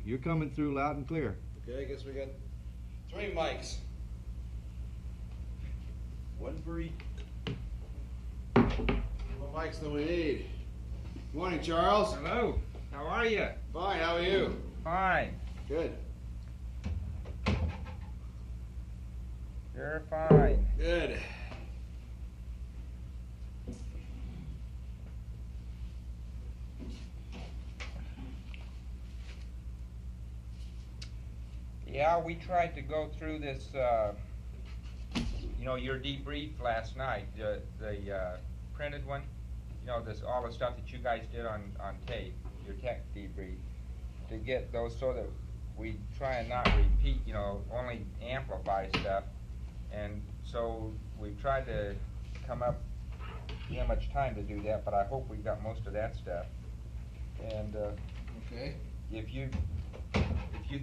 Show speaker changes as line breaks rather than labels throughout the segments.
You're coming through loud and clear.
Okay, I guess we got 3 mics.
One for each.
More mics than we need. Morning, Charles.
Hello. How are you?
Fine, how are you?
Fine.
Good.
You're fine.
Good.
Yeah, we tried to go through this, you know, your debrief last night, the printed one, you know, this all the stuff that you guys did on tape, your tech debrief, to get those so that we try and not repeat, you know, only amplify stuff. And so we've tried to come up, we don't have much time to do that, but I hope we got most of that stuff. And
Okay.
if you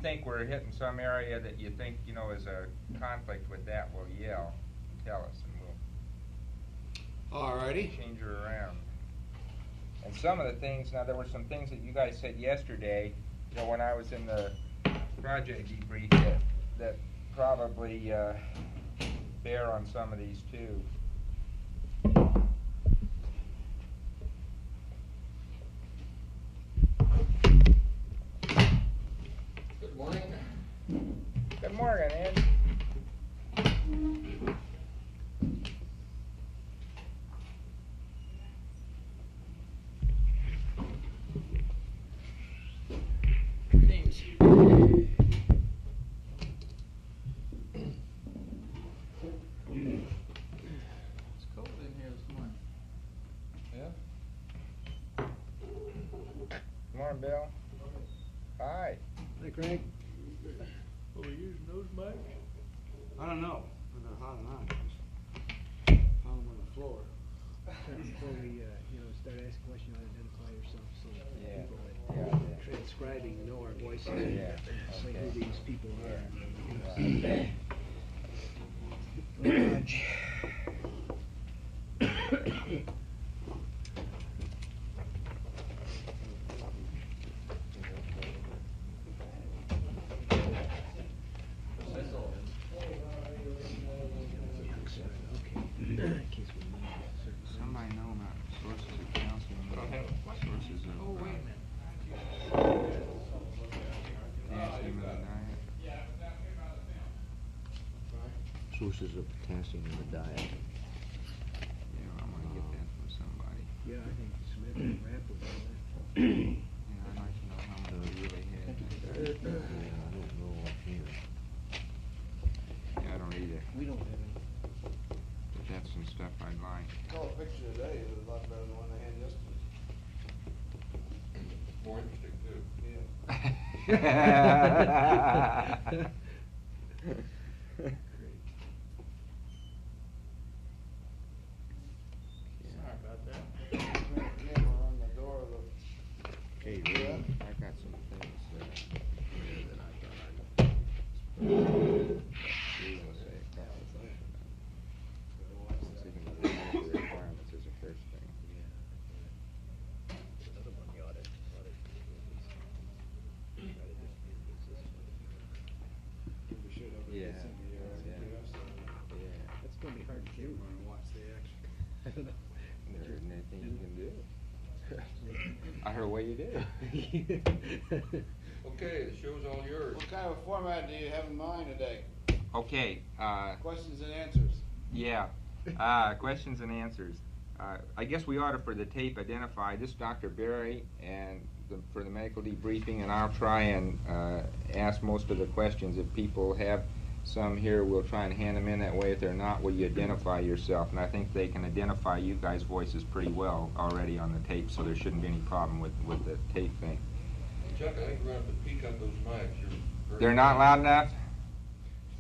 think we're hitting some area that you think, you know, is a conflict with that, we'll yell and tell us, and we'll
Alrighty.
change her around. And some of the things, now there were some things that you guys said yesterday, you know, when I was in the project debrief that probably bear on some of these too.
Good morning.
Good morning, Ed.
Greetings.
It's cold in here this morning.
Yeah?
Good morning, Bill. Hi.
Hey, Craig.
Are we using those mics?
I don't know. They're hot and hot. Found them on the floor.
Before we, start asking questions, identify yourself, so
Yeah.
people that
Yeah.
transcribing know our voices,
Yeah.
say who
Okay.
these people are.
Somebody know about sources of calcium. Sources of potassium in the diet.
Sources of potassium in the diet.
Yeah, I'm gonna get that from somebody.
Yeah, I think Smith and Rapp would know that.
Yeah, I'd like to know how much we really had.
Yeah, I don't know offhand.
Yeah, I don't either.
We don't have any.
But that's some stuff I'd like.
I saw a picture today. It was a lot better than the one they had yesterday.
More interesting too. Sorry about that.
Camera on the door of the.
Okay,
Yeah.
I got some things that I thought I'd. We will say a couple of things about it. Seeking to meet the requirements is the first thing.
Another one, the audit.
We should have.
Yeah. Yeah.
That's gonna be hard to do.
Watch the action.
I don't know.
There isn't anything you can do. I heard what you did.
Okay, the show's all yours.
What kind of a format do you have in mind today?
Okay,
Questions and answers.
yeah, questions and answers. I guess we ought to, for the tape, identify this Dr. Berry and for the medical debriefing, and I'll try and ask most of the questions. If people have some here, we'll try and hand them in that way. If they're not, will you identify yourself? And I think they can identify you guys' voices pretty well already on the tape, so there shouldn't be any problem with the tape thing.
Chuck, I think we're going to have to peek up those mics.
They're not loud enough?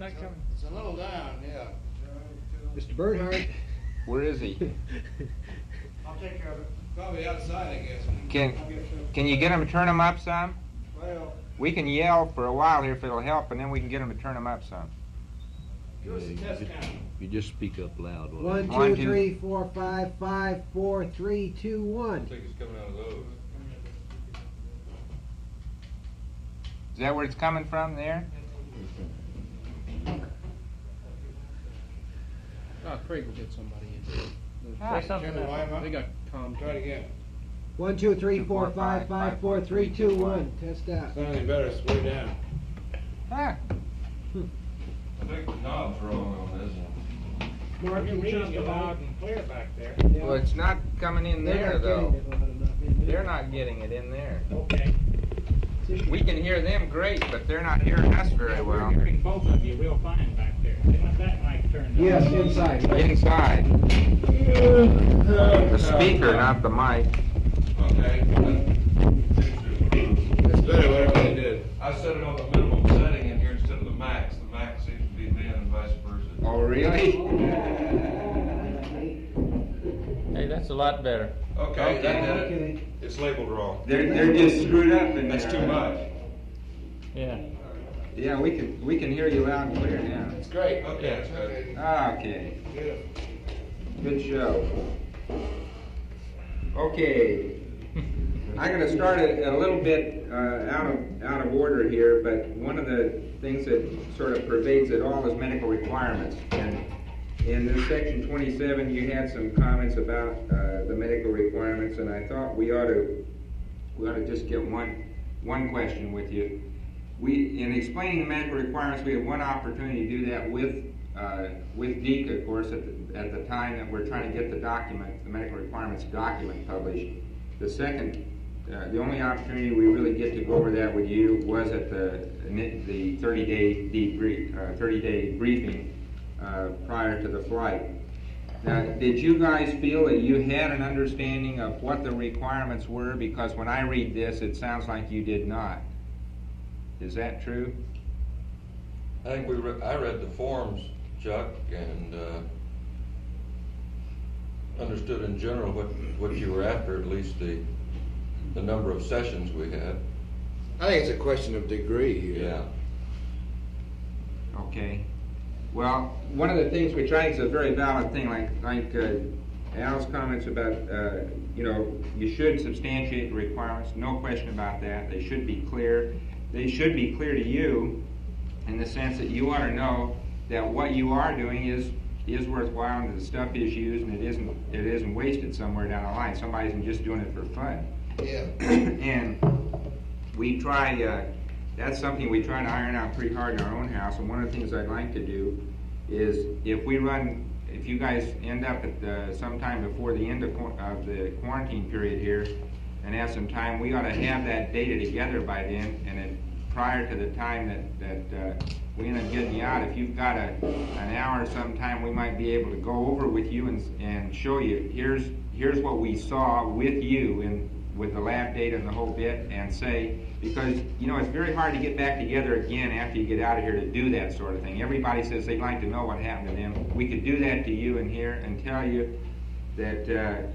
It's a little down, yeah.
Mr. Bernhardt.
Where is he?
I'll take care of it. Probably outside, I guess.
Can you get him to turn them up some?
Well,
We can yell for a while here if it'll help, and then we can get them to turn them up some.
give us a test count.
You just speak up loud.
1, 2,
1, 2.
3, 4, 5, 5, 4, 3, 2,
I
1.
think it's coming out of those.
that where it's coming from there?
Craig will get somebody in.
Ah,
They got Tom.
Try it again.
1, 2, 3, 4, 5, 5, 4, 3, 2, 1. Test out.
It's not any better, it's way down.
Ah,
I think the knob's wrong on this.
Mark,
You're
you
reading
just
it
about.
loud and clear back there.
well, it's not coming in
They're
there
not
though.
getting it loud enough in there.
They're not getting it in there.
Okay.
We can hear them great, but they're not hearing us very
We're
well.
hearing both of you real fine back there. They want that mic turned on.
Yes, inside.
Inside. The speaker, not the mic.
Okay.
It's better whatever they did.
I set it on the minimum setting in here instead of the max. The max seems to be then and vice versa.
Oh, really?
Hey, that's a lot better.
Okay, that did it.
Okay.
It's labeled wrong.
They're just screwed up in
That's
there.
too much.
Yeah.
Yeah, we can hear you loud and clear now.
It's great.
Okay, that's good.
Okay,
Beautiful.
good show. Okay, I'm going to start a little bit out of order here, but one of the things that sort of pervades it all is medical requirements. And in this section 27, you had some comments about the medical requirements, and I thought we ought to just get one question with you. In explaining the medical requirements, we have one opportunity to do that with Deke, of course, at the time that we're trying to get the medical requirements document published. The only opportunity we really get to go over that with you was at the 30-day debrief, 30-day briefing prior to the flight. Now, did you guys feel that you had an understanding of what the requirements were? Because when I read this, it sounds like you did not. Is that true?
I think I read the forms, Chuck, and understood in general what you were after, at least the number of sessions we had.
I think it's a question of degree here.
Yeah.
Okay. Well, one of the things which I think is a very valid thing, like Al's comments about, you should substantiate the requirements, no question about that. They should be clear. They should be clear to you in the sense that you ought to know that what you are doing is worthwhile and that the stuff is used and it isn't wasted somewhere down the line. Somebody isn't just doing it for fun.
Yeah.
And we try, that's something we try to iron out pretty hard in our own house. And one of the things I'd like to do is if you guys end up at sometime before the end of the quarantine period here and have some time, we ought to have that data together by then, and then prior to the time that we end up getting you out, if you've got an hour sometime, we might be able to go over with you and show you, here's what we saw with you and with the lab data and the whole bit, and say, because it's very hard to get back together again after you get out of here to do that sort of thing. Everybody says they'd like to know what happened to them. We could do that to you in here and tell you that,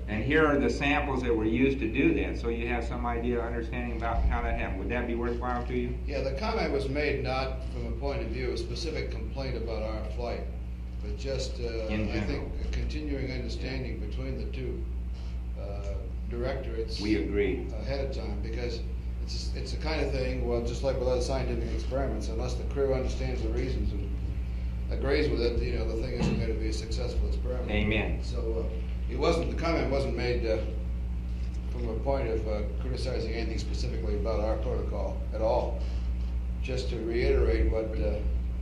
and here are the samples that were used to do that, so you have some idea, understanding about how that happened. Would that be worthwhile to you?
Yeah, the comment was made not from a point of view, a specific complaint about our flight, but just, I think, a continuing understanding between the two directorates.
We agree.
Ahead of time, because it's the kind of thing, well, just like with other scientific experiments, unless the crew understands the reasons and agrees with it, the thing isn't going to be a successful experiment.
Amen.
So the comment wasn't made from a point of criticizing anything specifically about our protocol at all. Just to reiterate what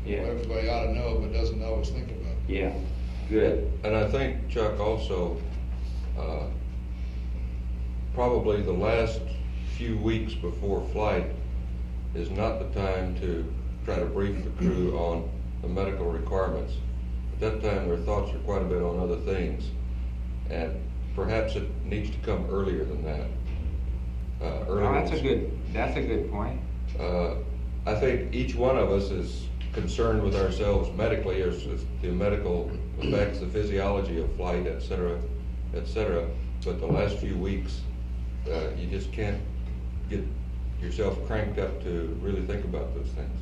everybody ought to know but doesn't always think about.
Yeah, good.
And I think, Chuck, also, probably the last few weeks before flight is not the time to try to brief the crew on the medical requirements. At that time, their thoughts are quite a bit on other things, and perhaps it needs to come earlier than that.
That's a good point.
I think each one of us is concerned with ourselves medically, or the medical effects, the physiology of flight, et cetera, but the last few weeks, you just can't get yourself cranked up to really think about those things,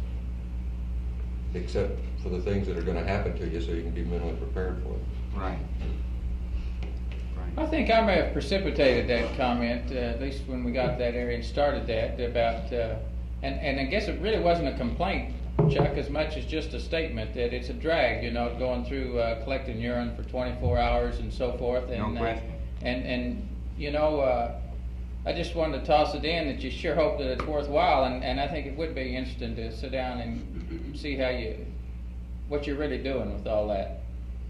except for the things that are going to happen to you so you can be mentally prepared for it.
Right.
I think I may have precipitated that comment, at least when we got to that area and started that, about And I guess it really wasn't a complaint, Chuck, as much as just a statement that it's a drag, you know, going through collecting urine for 24 hours and so forth. And,
No question.
And you know, I just wanted to toss it in that you sure hope that it's worthwhile, and I think it would be interesting to sit down and see what you're really doing with all that.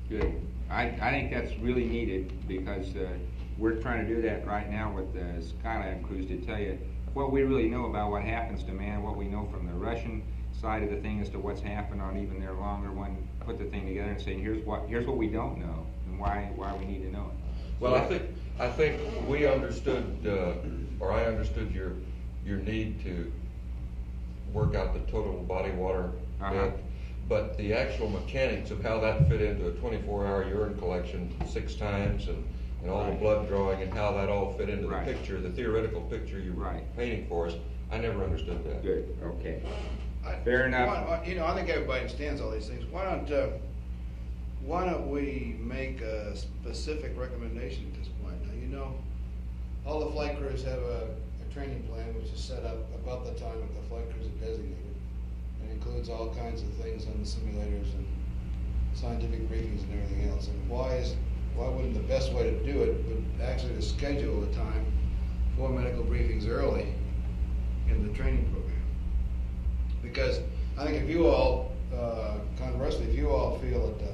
Good. I think that's really needed, because we're trying to do that right now with the Skylab crews, to tell you what we really know about what happens to man, what we know from the Russian side of the thing as to what's happened on even their longer one, put the thing together and say, here's what we don't know and why we need to know it.
Well, I think we understood, or I understood your need to work out the total body water bit, but the actual mechanics of how that fit into a 24-hour urine collection 6 times and all the blood drawing and how that all fit into the picture, the theoretical picture you were painting for us, I never understood that.
Good. Okay. Fair enough.
You know, I think everybody understands all these things. Why don't we make a specific recommendation at this point? Now, you know, all the flight crews have a training plan which is set up about the time that the flight crews are designated. It includes all kinds of things on the simulators and scientific briefings and everything else. And why wouldn't the best way to do it would actually to schedule the time for medical briefings early in the training program? Because I think if you all, conversely, if you all feel that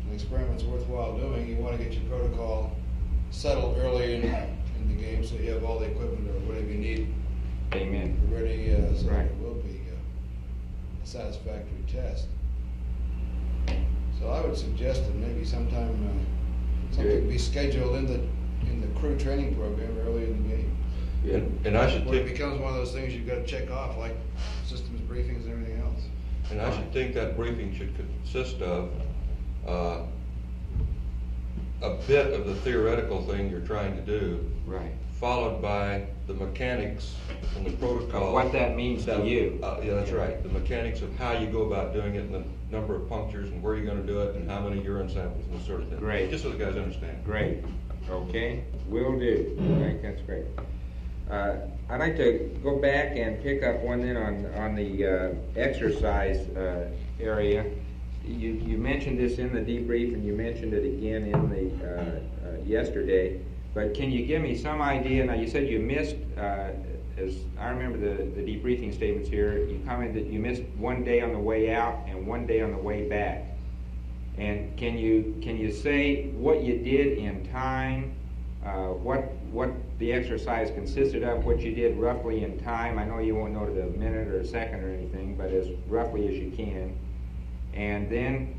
an experiment's worthwhile doing, you want to get your protocol settled early in the game so you have all the equipment or whatever you need ready, so that it will be a satisfactory test. So I would suggest that maybe sometime something be scheduled in the crew training program early in the game.
And I should
where
think
it becomes one of those things you've got to check off, like systems briefings and everything else.
And I should think that briefing should consist of a bit of the theoretical thing you're trying to do, followed by the mechanics and the protocol.
What that means to you.
Yeah, that's right. The mechanics of how you go about doing it, and the number of punctures, and where you're going to do it, and how many urine samples, and that sort of thing.
Great.
Just so the guys understand.
Great. Okay. Will do. I think that's great. I'd like to go back and pick up one then on the exercise area. You mentioned this in the debrief, and you mentioned it again in the yesterday. But can you give me some idea? Now, you said you missed, as I remember the debriefing statements here, you commented that you missed 1 day on the way out and 1 day on the way back. And can you say what you did in time, what the exercise consisted of, what you did roughly in time? I know you won't know to the minute or a second or anything, but as roughly as you can. And then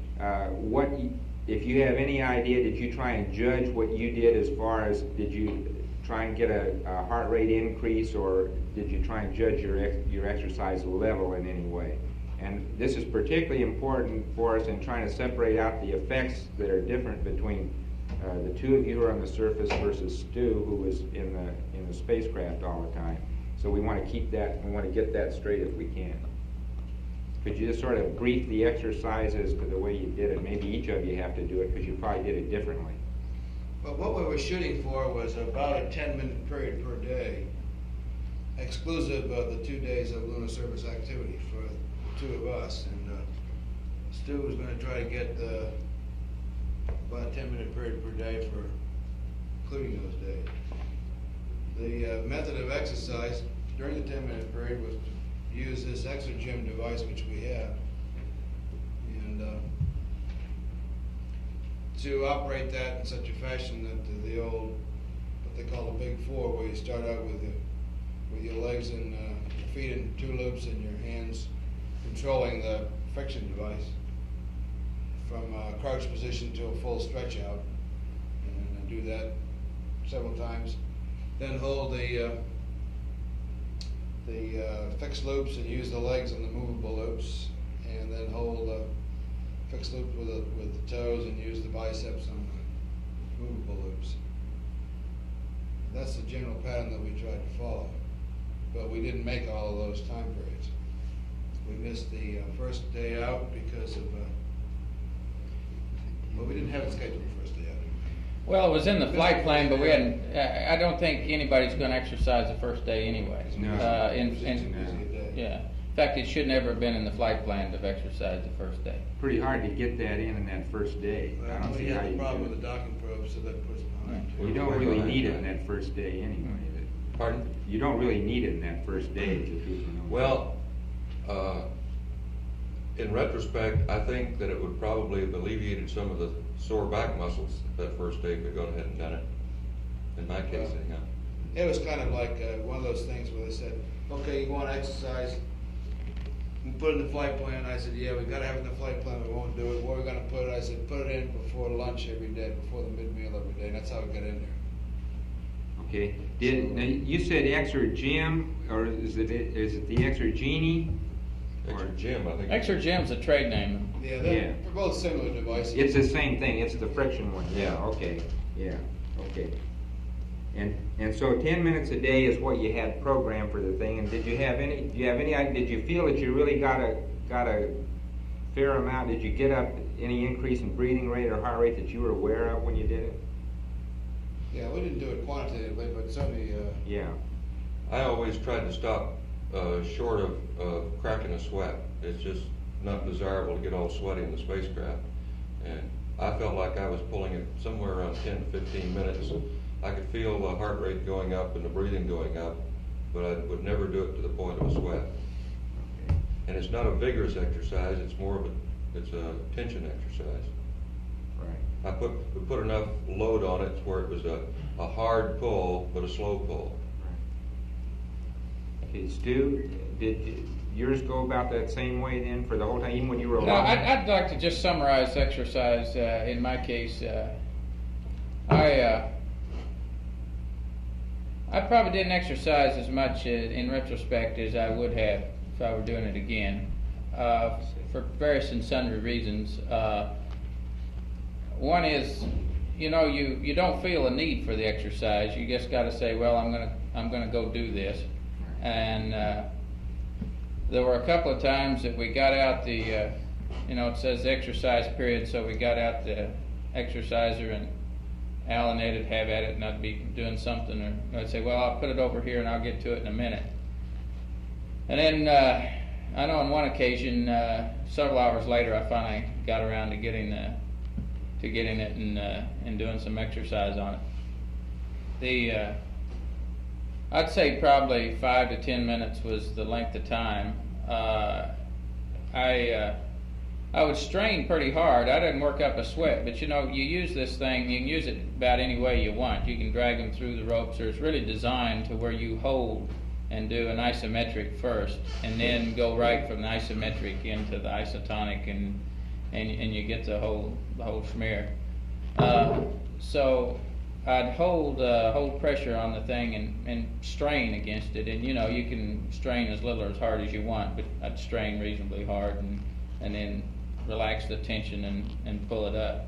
if you have any idea, did you try and judge what you did as far as, did you try and get a heart rate increase, or did you try and judge your exercise level in any way? And this is particularly important for us in trying to separate out the effects that are different between the two of you who are on the surface versus Stu, who was in the spacecraft all the time. So we want to keep that, we want to get that straight if we can. Could you just sort of brief the exercises to the way you did it? Maybe each of you have to do it because you probably did it differently.
Well, what we were shooting for was about a 10-minute period per day, exclusive of the 2 days of lunar surface activity for the two of us. And Stu was going to try to get about a 10-minute period per day for including those days. The method of exercise during the 10-minute period was to use this exogym device which we have, and to operate that in such a fashion that the old, what they call the big four, where you start out with your legs and your feet in 2 loops and your hands controlling the friction device from a crouch position to a full stretch out, and do that several times. Then hold the fixed loops and use the legs on the movable loops, and then hold the fixed loop with the toes and use the biceps on the movable loops. That's the general pattern that we tried to follow, but we didn't make all of those time periods. We missed the first day out because of, well, we didn't have it scheduled the first day out.
Well, it was in the flight plan, but we hadn't, I don't think anybody's gonna exercise the first day anyway.
No.
Yeah. In fact, it should never have been in the flight plan to exercise the first day.
Pretty hard to get that in that first day. I don't see how you
problem
do
with the
it.
docking probe, so that puts it behind.
You don't really need it in that first day anyway.
Pardon?
You don't really need it in that first day to do it.
Well, in retrospect, I think that it would probably have alleviated some of the sore back muscles that first day if we'd gone ahead and done it. In my case, anyhow.
It was kind of like one of those things where they said, okay, you want to exercise, you put it in the flight plan. I said, yeah, we got to have it in the flight plan, we won't do it. Where are we going to put it? I said, put it in before lunch every day, before the mid-meal every day, and that's how it got in there.
Okay. Now you said exergem, or is it the exergenie?
Exergem, I think.
Exergem's a trade name.
Yeah,
Yeah.
they're both similar devices.
It's the same thing. It's the friction one. Yeah. Okay. Yeah. Okay. And so 10 minutes a day is what you had programmed for the thing. And did you have any? Do you have any? Did you feel that you really got a fair amount? Did you get up any increase in breathing rate or heart rate that you were aware of when you did it?
Yeah, we didn't do it quantitatively, but certainly.
Yeah.
I always tried to stop short of cracking a sweat. It's just not desirable to get all sweaty in the spacecraft. And I felt like I was pulling it somewhere around 10 to 15 minutes. I could feel the heart rate going up and the breathing going up, but I would never do it to the point of a sweat. And it's not a vigorous exercise, it's more of a tension exercise.
Right.
We put enough load on it to where it was a hard pull, but a slow pull.
Okay, Stu, did yours go about that same way then for the whole time, even when you were
No,
alone?
I'd like to just summarize exercise in my case. I probably didn't exercise as much in retrospect as I would have if I were doing it again, for various and sundry reasons. One is, you don't feel a need for the exercise. You just got to say, well, I'm gonna go do this. And there were a couple of times that we got out the, it says exercise period, so we got out the exerciser, and Al and Ed would have at it, and I'd be doing something, or I'd say, well, I'll put it over here and I'll get to it in a minute. And then I know on one occasion, several hours later, I finally got around to getting it and doing some exercise on it. I'd say probably 5 to 10 minutes was the length of time. I would strain pretty hard. I didn't work up a sweat, but you use this thing, you can use it about any way you want. You can drag them through the ropes, or it's really designed to where you hold and do an isometric first, and then go right from the isometric into the isotonic, and you get the whole smear. So I'd hold pressure on the thing and strain against it, and you can strain as little or as hard as you want, but I'd strain reasonably hard and then relax the tension and pull it up.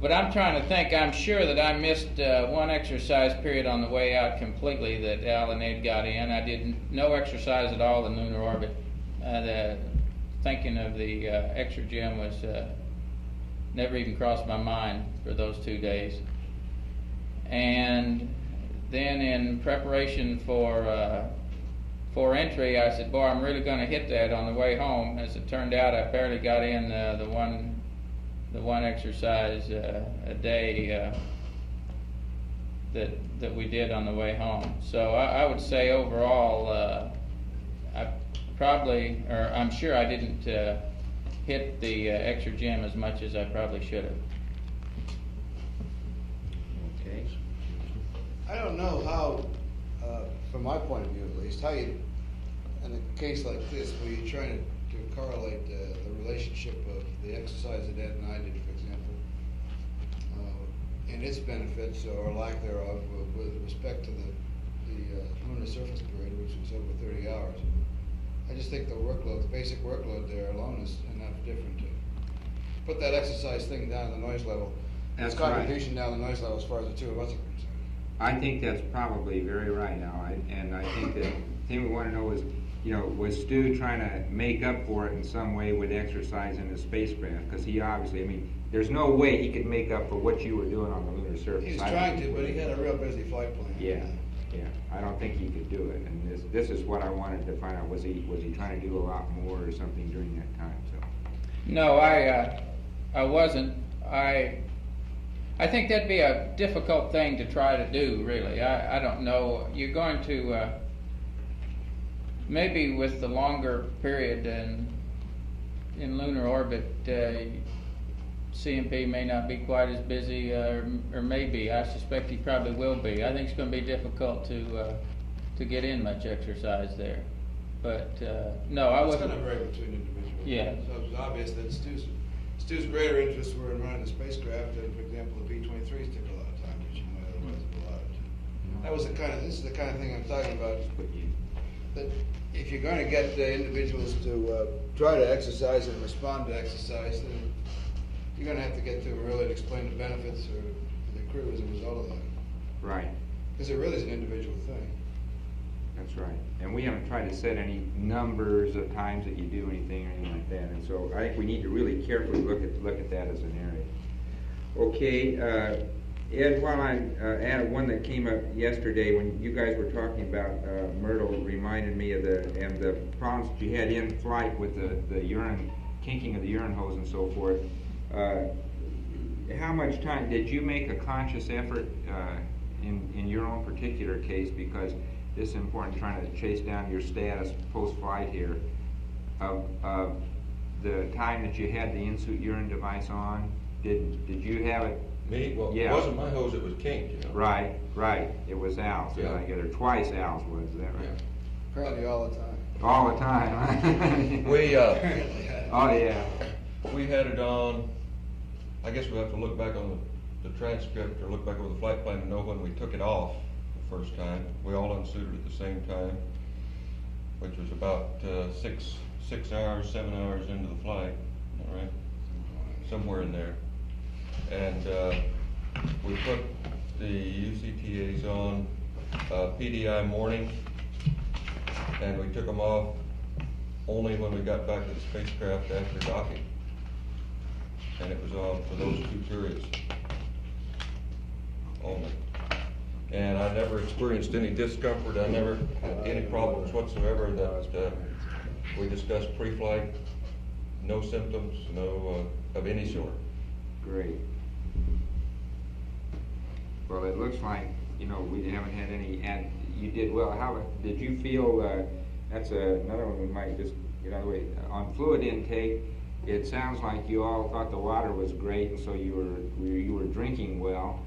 But I'm trying to think. I'm sure that I missed one exercise period on the way out completely that Al and Ed got in. I did no exercise at all in lunar orbit. Thinking of the exergem was never even crossed my mind for those 2 days. And then in preparation for entry, I said, boy, I'm really going to hit that on the way home. As it turned out, I barely got in the one exercise a day that we did on the way home. So I would say overall, I'm sure I didn't hit the exergem as much as I probably should have.
Okay.
I don't know how, from my point of view at least, how you, in a case like this, where you're trying to correlate the relationship of the exercise that Ed and I did, for example, and its benefits or lack thereof with respect to the lunar surface period, which was over 30 hours. I just think the basic workload there alone is enough different to put that exercise thing down the noise level.
That's
its contribution down the noise level as far as the two of us are concerned.
I think that's probably very right, Al. And I think that the thing we want to know is, was Stu trying to make up for it in some way with exercise in the spacecraft? Because he obviously,
there's no way he could make up for what you were doing on the lunar surface.
He was
I don't
trying
think
to, but he had a real busy flight plan.
Yeah, yeah. I don't think he could do it. And this is what I wanted to find out. Was he trying to do a lot more or something during that time? So.
No, I wasn't. I think that'd be a difficult thing to try to do, really. I don't know. You're going to, maybe with the longer period in lunar orbit, CMP may not be quite as busy, or maybe. I suspect he probably will be. I think it's going to be difficult to get in much exercise there. But, no, I wasn't.
It's going to vary between individuals.
Yeah.
So it was obvious that Stu's greater interests were in running the spacecraft, and for example, the B-23s took a lot of time, which you might otherwise have allowed. That was this is the kind of thing I'm talking about. That if you're going to get individuals to try to exercise and respond to exercise, then you're going to have to get to them early to explain the benefits or the crew as a result of that.
Right.
Because it really is an individual thing.
That's right. And we haven't tried to set any numbers of times that you do anything or anything like that. And so I think we need to really carefully look at that as an area. Okay, Ed, while I added one that came up yesterday when you guys were talking about Myrtle, reminded me of the problems that you had in flight with the urine, kinking of the urine hose and so forth. How much time did you make a conscious effort in your own particular case, because this is important, trying to chase down your status post-flight here, of the time that you had the in-suit urine device on? Did you have it?
Me? Well,
yeah.
It wasn't my hose, it was kinked, you know.
Right. It was Al's.
Yeah.
I get her twice Al's was, is that right?
Yeah.
Apparently all the time.
All the time.
We,
Apparently.
Oh yeah.
we had it on, I guess we'll have to look back on the transcript or look back over the flight plan to know when we took it off the first time. We all unsuited at the same time, which was about 6 hours, 7 hours into the flight, all right? Somewhere in there. And we put the UCTAs on PDI morning, and we took them off only when we got back to the spacecraft after docking. And it was on for those 2 periods only. And I never experienced any discomfort. I never had any problems whatsoever that we discussed pre-flight. No symptoms, no of any sort.
Great. Well, it looks like, we haven't had any, and you did well. How did you feel? That's another one we might just get out of the way. On fluid intake, it sounds like you all thought the water was great, and so you were drinking well.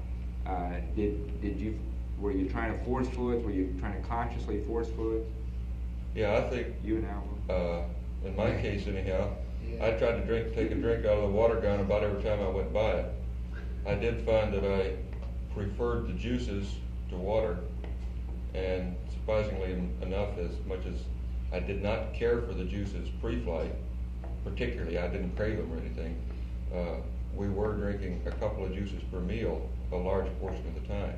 Were you trying to force fluids? Were you trying to consciously force fluids?
Yeah, I think
You and Al?
in my case anyhow,
Yeah.
I tried to take a drink out of the water gun about every time I went by it. I did find that I preferred the juices to water, and surprisingly enough, as much as I did not care for the juices pre-flight, particularly, I didn't crave them or anything, we were drinking a couple of juices per meal a large portion of the time.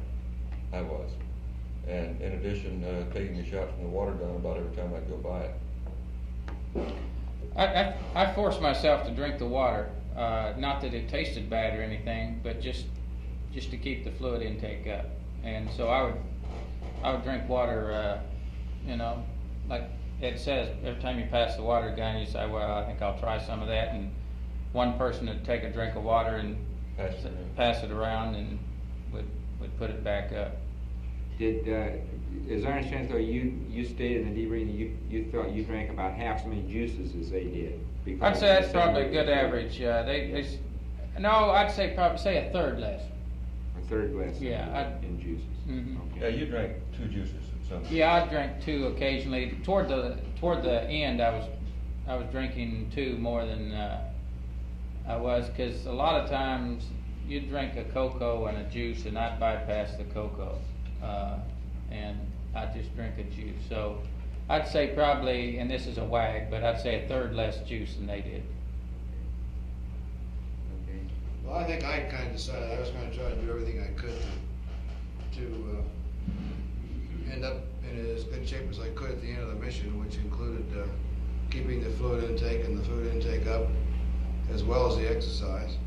I was. And in addition, taking a shot from the water gun about every time I'd go by it.
I forced myself to drink the water. Not that it tasted bad or anything, but just to keep the fluid intake up. And so I would drink water. Like Ed says, every time you pass the water gun, you say, "Well, I think I'll try some of that." And one person would take a drink of water and pass it around, and would put it back up.
As I understand, though, you stated in the debriefing you felt you drank about half as many juices as they did.
I'd say that's probably a good average. I'd say probably a third less.
A third less.
Yeah,
in juices.
Mhm.
Yeah, you drank 2 juices at some point.
Yeah, I drank 2 occasionally. Toward the end, I was drinking 2 more than I was, because a lot of times you drink a cocoa and a juice, and I'd bypass the cocoa, and I'd just drink a juice. So I'd say probably, and this is a wag, but I'd say a third less juice than they did.
Okay.
Well, I think I kind of decided I was going to try to do everything I could to end up in as good shape as I could at the end of the mission, which included keeping the fluid intake and the food intake up, as well as the exercise.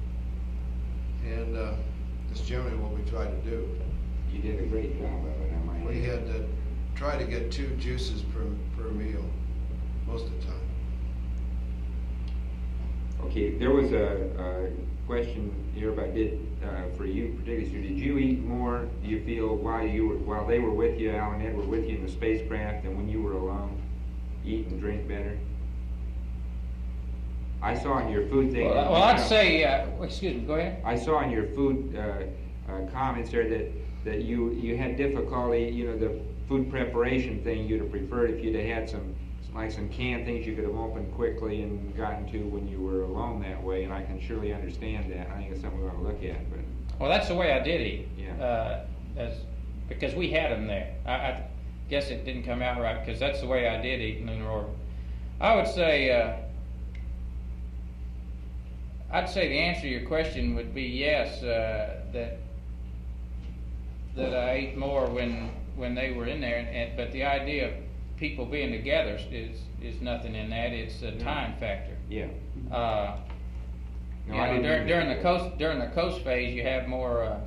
And that's generally what we try to do.
You did a great job of it, I might
We
add.
had to try to get 2 juices per meal, most of the time.
Okay, there was a question here about for you particularly, sir, did you eat more, do you feel, while they were with you, Al and Ed were with you in the spacecraft, than when you were alone? Eat and drink better? I saw in your food thing.
Well, I'd say, excuse me, go ahead.
I saw in your food comments there that you had difficulty, the food preparation thing you'd have preferred if you'd have had some canned things you could have opened quickly and gotten to when you were alone that way, and I can surely understand that. I think it's something we ought to look at. But
Well, that's the way I did eat.
Yeah.
Because we had them there. I guess it didn't come out right because that's the way I did eat in lunar orbit. I would say, I'd say the answer to your question would be yes. That I ate more when they were in there, but the idea of people being together is nothing in that. It's a time factor.
yeah.
During the coast phase, you have more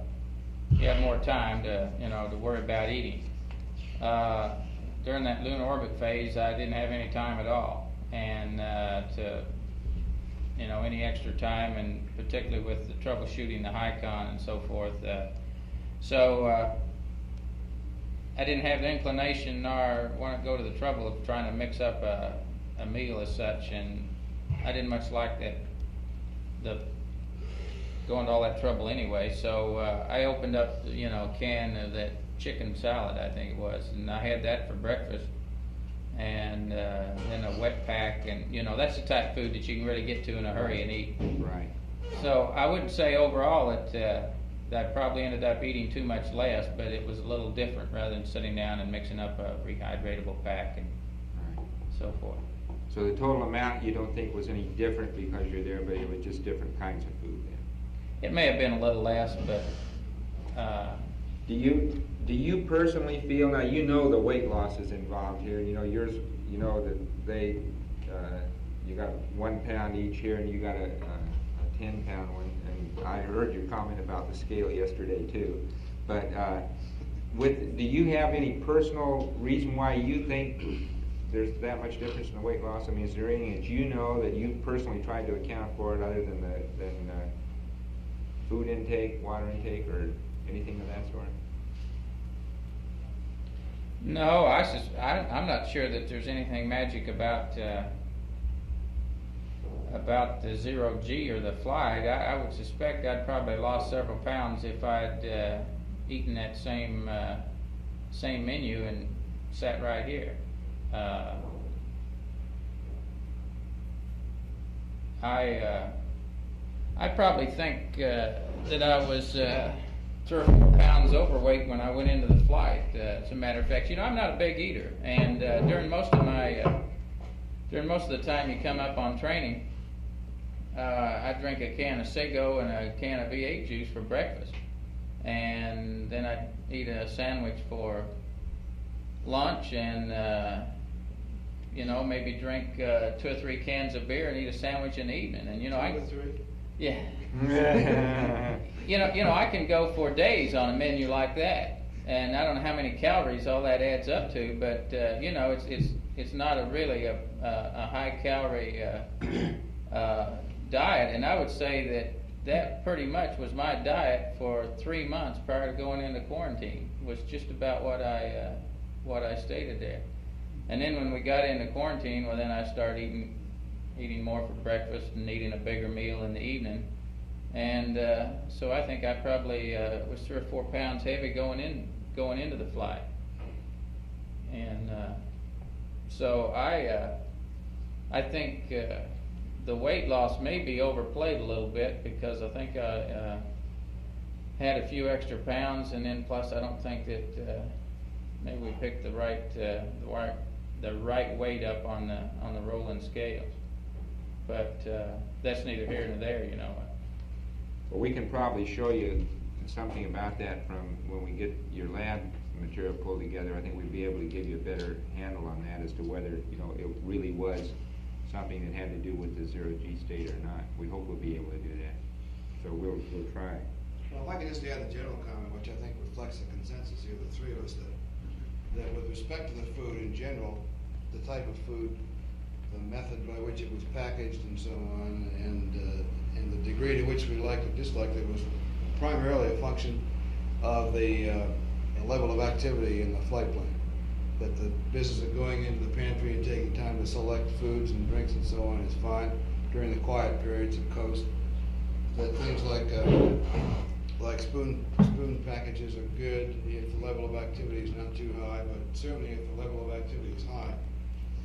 time to worry about eating. During that lunar orbit phase, I didn't have any time at all, and any extra time, and particularly with the troubleshooting the Hicon and so forth. So I didn't have the inclination nor want to go to the trouble of trying to mix up a meal as such, and I didn't much like going to all that trouble anyway. So I opened up, a can of that chicken salad, I think it was, and I had that for breakfast, and then a wet pack, and that's the type of food that you can really get to in a hurry and eat.
Right.
So I wouldn't say overall that I probably ended up eating too much less, but it was a little different rather than sitting down and mixing up a rehydratable pack and so forth.
So the total amount you don't think was any different because you're there, but it was just different kinds of food then?
It may have been a little less, but
Do you personally feel, now the weight loss is involved here, yours, that they, you got 1 pound each here and you got a 10-pound one, and I heard your comment about the scale yesterday too, but do you have any personal reason why you think there's that much difference in the weight loss? I mean, is there anything that that you personally tried to account for it other than food intake, water intake, or anything of that sort?
no, I'm not sure that there's anything magic about the 0G or the flight. I would suspect I'd probably lost several pounds if I'd eaten that same menu and sat right here. I probably think that I was 3 or 4 pounds overweight when I went into the flight. As a matter of fact, I'm not a big eater, and during most of the time you come up on training, I drink a can of Sago and a can of V8 juice for breakfast, and then I'd eat a sandwich for lunch, and maybe drink 2 or 3 cans of beer and eat a sandwich in the evening. And yeah. I can go for days on a menu like that, and I don't know how many calories all that adds up to, but it's not really a high calorie diet, and I would say that pretty much was my diet for 3 months prior to going into quarantine. Was just about what I stated there, and then when we got into quarantine, well, then I started eating more for breakfast and eating a bigger meal in the evening. And so I think I probably was 3 or 4 pounds heavy going into the flight. And so I think the weight loss may be overplayed a little bit, because I think I had a few extra pounds, and then plus I don't think that maybe we picked the right weight up on the rolling scales. But that's neither here nor there,
Well, we can probably show you something about that from when we get your lab material pulled together. I think we'd be able to give you a better handle on that as to whether, it really was something that had to do with the 0G state or not. We hope we'll be able to do that. So we'll try.
Well, if I could just add a general comment, which I think reflects the consensus here, the three of us, that with respect to the food in general, the type of food, the method by which it was packaged and so on, and the degree to which we liked or disliked it was primarily a function of the level of activity in the flight plan. That the business of going into the pantry and taking time to select foods and drinks and so on is fine during the quiet periods of coast. That things like spoon packages are good if the level of activity is not too high, but certainly if the level of activity is high.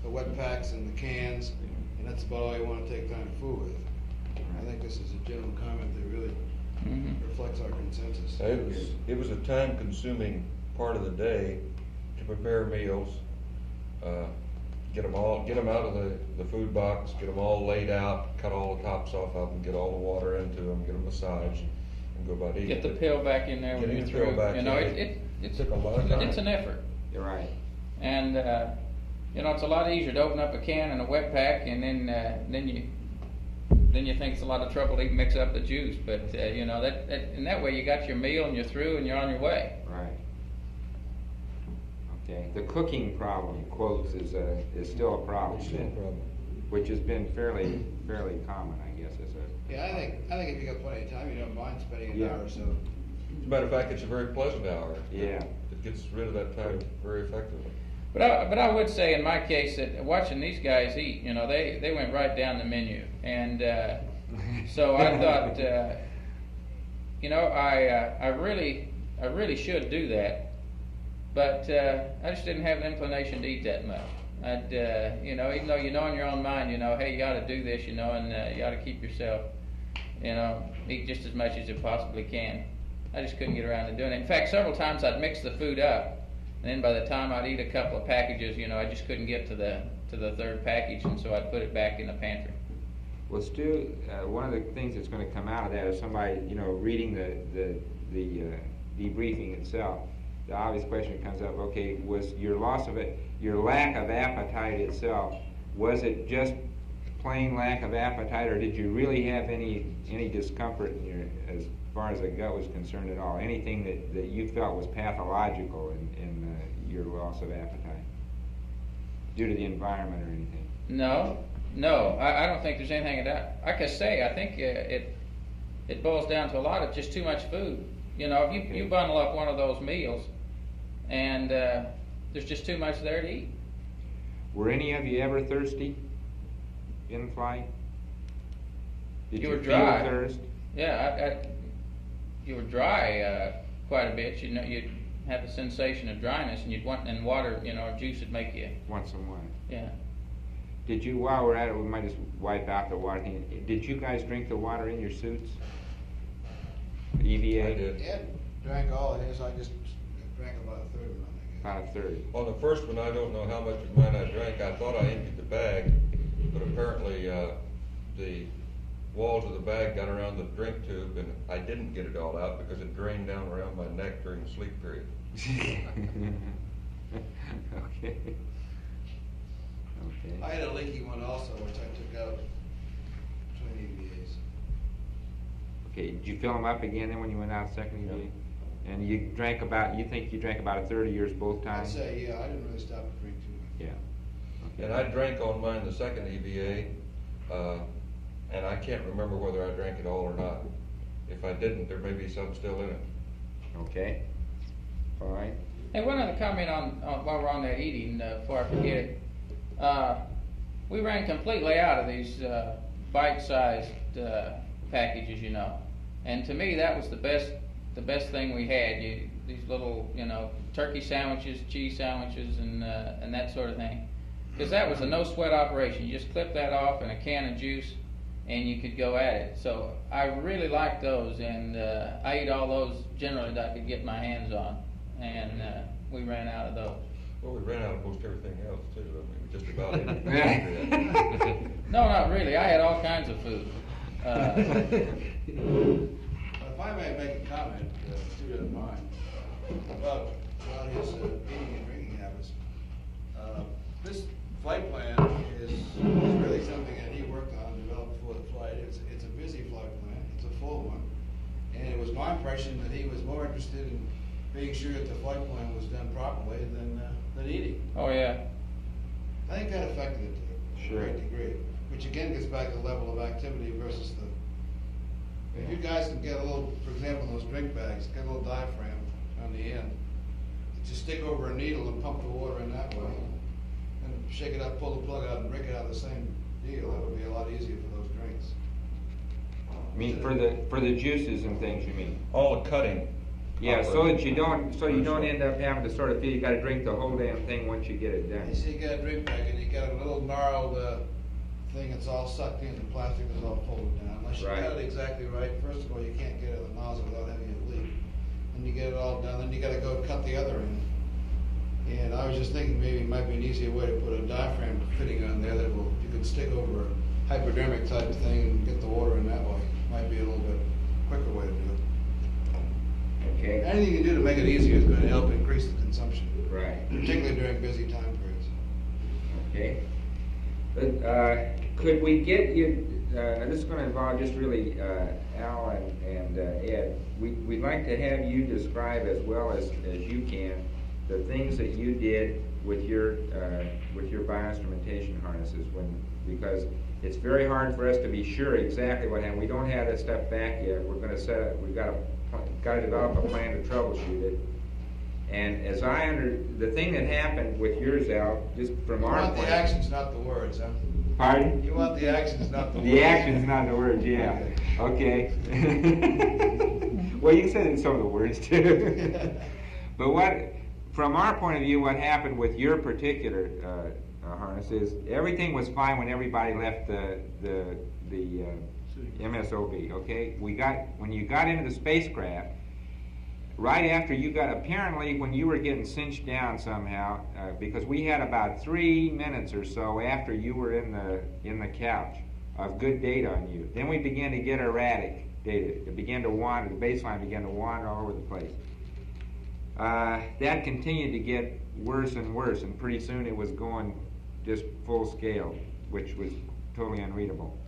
The wet packs and the cans, and that's about all you want to take time to fool with. I think this is a general comment that really reflects our consensus.
It was a time-consuming part of the day to prepare meals, get them out of the food box, get them all laid out, cut all the tops off of them, get all the water into them, get them massaged, and go about eating.
Get the pill back in there when you're through. You know, it took a lot of time. It's an effort.
You're right.
And you know, it's a lot easier to open up a can in a wet pack, and then you think it's a lot of trouble to even mix up the juice. But you know, that in that way you got your meal and you're through and you're on your way.
Right. Okay. The cooking problem, quotes, is still a problem.
Still a problem.
Which has been fairly common, I guess.
Yeah, I think if you got plenty of time, you don't mind spending an hour or so.
As a matter of fact, it's a very pleasant hour.
Yeah.
It gets rid of that time very effectively.
But I would say in my case that watching these guys eat, you know, they went right down the menu, and so I thought, you know, I really should do that, but I just didn't have the inclination to eat that much. You know, even though you know in your own mind, you know, hey, you ought to do this, you know, and you ought to keep yourself, you know, eat just as much as you possibly can. I just couldn't get around to doing it. In fact, several times I'd mix the food up. And then by the time I'd eat a couple of packages, you know, I just couldn't get to the third package, and so I'd put it back in the pantry.
Well, Stu, one of the things that's going to come out of that is somebody, you know, reading the debriefing itself. The obvious question comes up: okay, was your lack of appetite itself? Was it just plain lack of appetite, or did you really have any discomfort in your, as far as the gut was concerned at all? Anything that you felt was pathological in your loss of appetite due to the environment or anything?
No, I don't think there's anything of that. Like I say, I think it boils down to a lot of just too much food. You know, if you bundle up one of those meals and there's just too much there to eat.
Were any of you ever thirsty in flight? Did you
dry.
feel thirst?
Yeah, you were dry quite a bit. You know, you'd have a sensation of dryness, and you'd want, and water, you know, or juice would make you
want some water.
Yeah.
Did you, while we're at it, we might just wipe out the water thing. Did you guys drink the water in your suits? EVA?
I did.
Ed drank all of his. I just drank about a third of it, I guess.
About a third.
On the first one, I don't know how much of mine I drank. I thought I emptied the bag, but apparently the walls of the bag got around the drink tube, and I didn't get it all out because it drained down around my neck during the sleep period.
Okay.
I had a leaky one also, which I took out between EVAs.
Okay, did you fill them up again then when you went out second EVA? Yeah. And you drank about, you think you drank about a third of yours both times?
I'd say, yeah, I didn't really stop to drink too much.
Yeah. Okay.
And I drank on mine the second EVA, and I can't remember whether I drank it all or not. If I didn't, there may be some still in it.
Okay. All right.
Hey, one other comment on while we're on that eating, before I forget it. We ran completely out of these bite-sized packages, you know, and to me that was the best thing we had. These little, you know, turkey sandwiches, cheese sandwiches, and that sort of thing, because that was a no-sweat operation. You just clip that off in a can of juice, and you could go at it. So I really liked those, and I eat all those generally that I could get my hands on, and we ran out of those.
Well, we ran out of most everything else too. I mean, just about anything.
No, not really. I had all kinds of food.
If I may make a comment, if you don't mind, about his eating and drinking habits. This flight plan is really something that he worked on and developed before the flight. flight. It's a busy flight plan. It's a full one. And it was my impression that he was more interested in being sure that the flight plan was done properly than eating.
Oh, yeah.
I think that affected it to a great degree. Which again gets back to the level of activity versus the... If you guys can get a little, for example, those drink bags, get a little diaphragm on the end, just stick over a needle and pump the water in that way, and shake it up, pull the plug out, and drink it out of the same deal. That would be a lot easier for those drinks.
I mean, for the juices and things, you mean?
All the cutting.
Yeah, so that you don't end up having to sort of feel you got to drink the whole damn thing once you get it done.
You see, you get a drink bag, and you get a little gnarled thing that's all sucked in, the plastic is all folded down. Unless you
Right.
got it exactly right, first of all, you can't get it at the nozzle without having it leak. And you get it all done, then you got to go cut the other end. And I was just thinking maybe it might be an easier way to put a diaphragm fitting on there that you could stick over a hypodermic type of thing and get the water in that way. Might be a little bit quicker way to do it.
Okay.
Anything you can do to make it easier is going to help increase the consumption.
Right.
Particularly during busy time periods.
Okay. But could we get you? Now this is going to involve just really Al and Ed. We'd like to have you describe as well as you can the things that you did with your bioinstrumentation harnesses because it's very hard for us to be sure exactly what happened. We don't have that stuff back yet. We're going to set up. We've got to develop a plan to troubleshoot it. And as the thing that happened with yours, Al, just from our point.
You want the actions, not the words, huh?
Pardon?
You want the actions, not the words.
The actions, not the words. Yeah. Okay. Well, you said some of the words too. But from our point of view, what happened with your particular harness is everything was fine when everybody left the MSOB. Okay. When you got into the spacecraft. Right after you got, apparently when you were getting cinched down somehow, because we had about 3 minutes or so after you were in the couch of good data on you. Then we began to get erratic data. It began to wander, the baseline began to wander all over the place. That continued to get worse and worse, and pretty soon it was going just full scale, which was totally unreadable.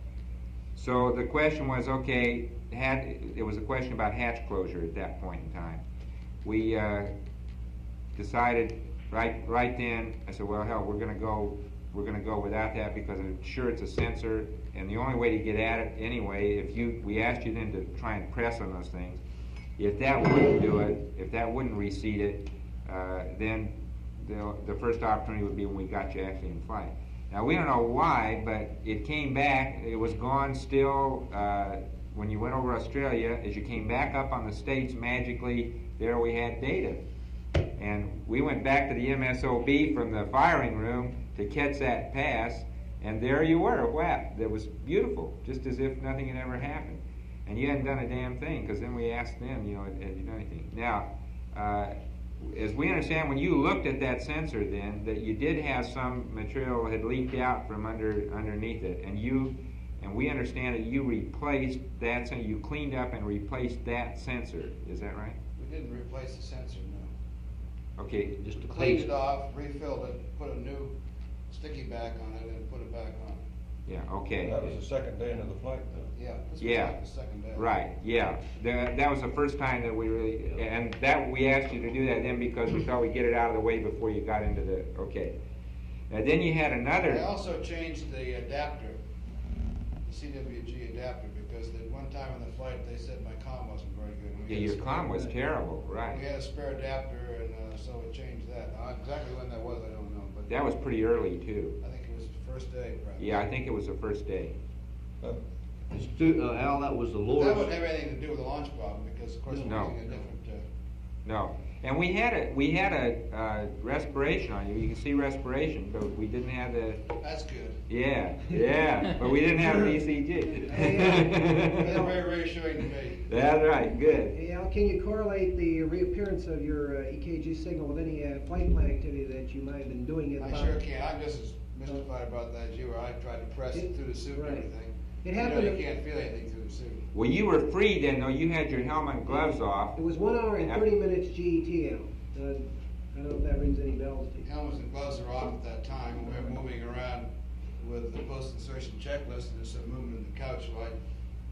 So the question was, okay, it was a question about hatch closure at that point in time. We decided right then. I said, well, hell, we're going to go without that because I'm sure it's a sensor, and the only way to get at it anyway, we asked you then to try and press on those things. If that wouldn't do it, if that wouldn't reseat it, then the first opportunity would be when we got you actually in flight. Now, we don't know why, but it came back. It was gone still when you went over Australia. As you came back up on the States, magically, there we had data. And we went back to the MSOB from the firing room to Quetzat Pass, and there you were, whap. That was beautiful, just as if nothing had ever happened. And you hadn't done a damn thing, because then we asked them, had you done anything? Now, as we understand, when you looked at that sensor then, that you did have some material had leaked out from underneath it, and we understand that you replaced that sensor, you cleaned up and replaced that sensor. Is that right?
We didn't replace the sensor, no.
Okay, just to
cleaned it off, refilled it, put a new sticky back on it, and put it back on.
Yeah, okay.
That was the second day into the flight, though.
Yeah, this was
Yeah.
like the second day.
Right, yeah. That was the first time that we really, and that we asked you to do that then because we thought we'd get it out of the way before you got into the, okay. Now then you had another.
I also changed the adapter, the CWG adapter, because at one time in the flight they said my comm wasn't very good.
Yeah, your comm was terrible, right.
We had a spare adapter, and so it changed that. Now, exactly when that was, I don't know. But
that was pretty early, too.
I think it was the first day, probably.
Yeah, I think it was the first day.
Al, that was the Lord's.
That wouldn't have anything to do with the launch problem, because of course we're
No.
using a different...
No. And we had a respiration on you. You can see respiration, but we didn't have the...
That's good.
Yeah, but we didn't have an ECG.
That's very reassuring to me.
That's right, good.
Hey, Al, can you correlate the reappearance of your EKG signal with any flight plan activity that you might have been doing?
I sure can. I'm just as mystified about that as you were. I tried to press it through the suit and everything.
It happened.
You can't feel anything through the suit.
Well, you were free then, though. You had your helmet and gloves off.
It was 1 hour and 30 minutes GET, Al. I don't know if that rings any bells to you.
Helmets and gloves are off at that time, and we were moving around with the post-insertion checklist, and there's some movement in the couch, so I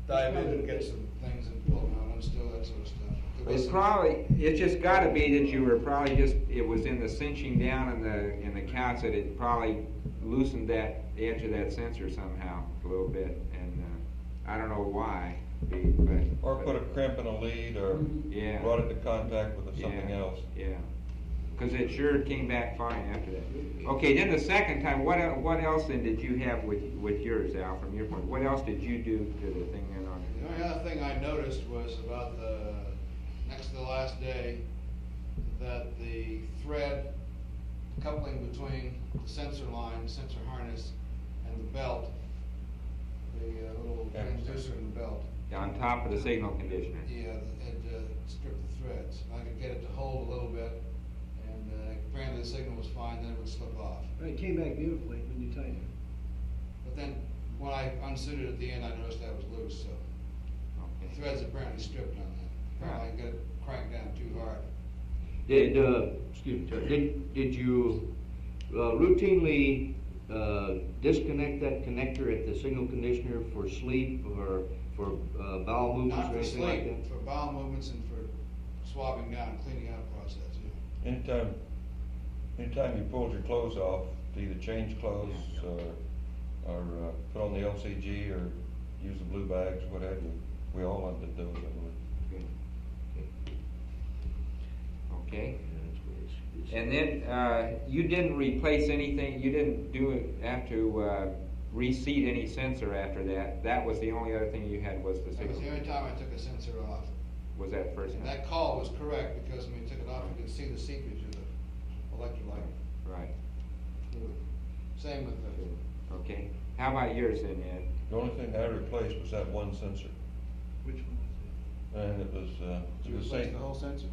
dive in and get some things and pull them out, unstill that sort of stuff.
It's just gotta be that you were probably it was in the cinching down in the couch that it probably loosened that edge of that sensor somehow a little bit, and I don't know why.
Or put a crimp in a lead, or
Yeah.
brought it into contact with something else.
Yeah, because it sure came back fine after that. Okay, then the second time, what else then did you have with yours, Al, from your point? What else did you do to the thing then on it?
The only other thing I noticed was about the next to the last day, that the thread coupling between the sensor line, sensor harness, and the belt, the little transducer in the belt.
On top of the signal conditioner.
Yeah, it stripped the threads. I could get it to hold a little bit, and apparently the signal was fine, then it would slip off.
It came back beautifully when you tightened it.
But then, when I unsuited at the end, I noticed that was loose, so the threads apparently stripped on that. Apparently I got it cranked down too hard.
Did you routinely disconnect that connector at the signal conditioner for sleep or for bowel movements
Not
or
for
anything like
sleep,
that?
for bowel movements and for swabbing down, cleaning out process, yeah.
Anytime you pulled your clothes off, to either change clothes or put on the LCG or use the blue bags, what have you, we all did those, I believe.
Okay. And then you didn't replace anything. You didn't have to reseat any sensor after that. That was the only other thing you had was the
That was
signal.
the only time I took a sensor off.
Was that first
And
time?
that call was correct, because when you took it off, you could see the seepage of the electrolyte
Right.
fluid. Same with the,
Okay. How about yours then, Ed?
The only thing I replaced was that one sensor,
Which one was
and it was,
did you
the
replace
same.
the whole sensor?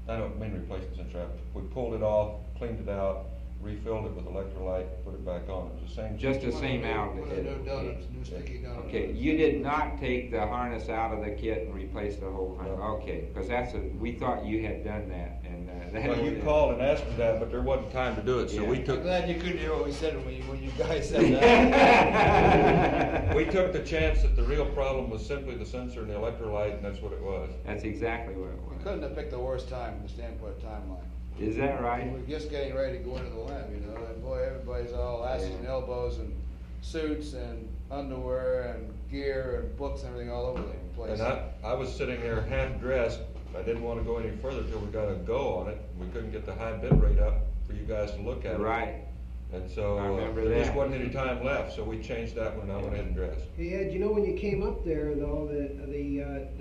I don't mean replace the sensor, we pulled it off, cleaned it out, refilled it with electrolyte, put it back on, it was the same.
Just the same outlet.
With a new donuts, new sticky donuts.
Okay, you did not take the harness out of the kit and replace the whole harness.
No.
Okay, because we thought you had done that, and that.
Well, you called and asked me that, but there wasn't time to do it, so we
Yeah.
took.
I'm glad you couldn't hear what we said when you guys said that.
We took the chance that the real problem was simply the sensor and the electrolyte, and that's what it was.
That's exactly what it
We
was.
couldn't have picked the worst time from the standpoint of timeline.
Is that right?
We're just getting ready to go into the lab, you know, and boy, everybody's all asses and elbows and suits and underwear and gear and books and everything all over the place.
And I was sitting there half dressed, I didn't wanna go any further till we got a go on it, we couldn't get the high bit rate up for you guys to look at it.
Right.
And so,
I remember
there just
that.
wasn't any time left, so we changed that when I went ahead and dressed.
Hey Ed, you know when you came up there though, the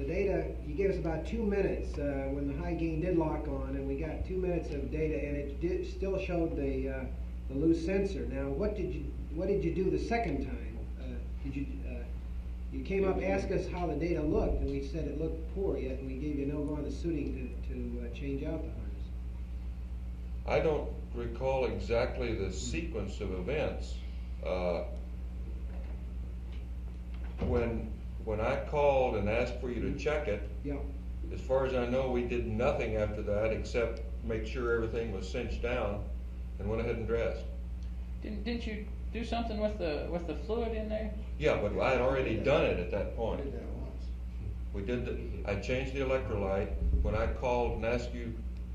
data, you gave us about 2 minutes when the high gain did lock on, and we got 2 minutes of data, and it still showed the loose sensor. Now, what did you do the second time? You came up, asked us how the data looked, and we said it looked poor yet, and we gave you no go on the suiting to change out the harness.
I don't recall exactly the sequence of events. When I called and asked for you to check it,
Yeah.
as far as I know, we did nothing after that except make sure everything was cinched down and went ahead and dressed.
Didn't you do something with the fluid in there?
Yeah, but I had already done it at that point.
We did that once.
We did I changed the electrolyte. When I called and asked you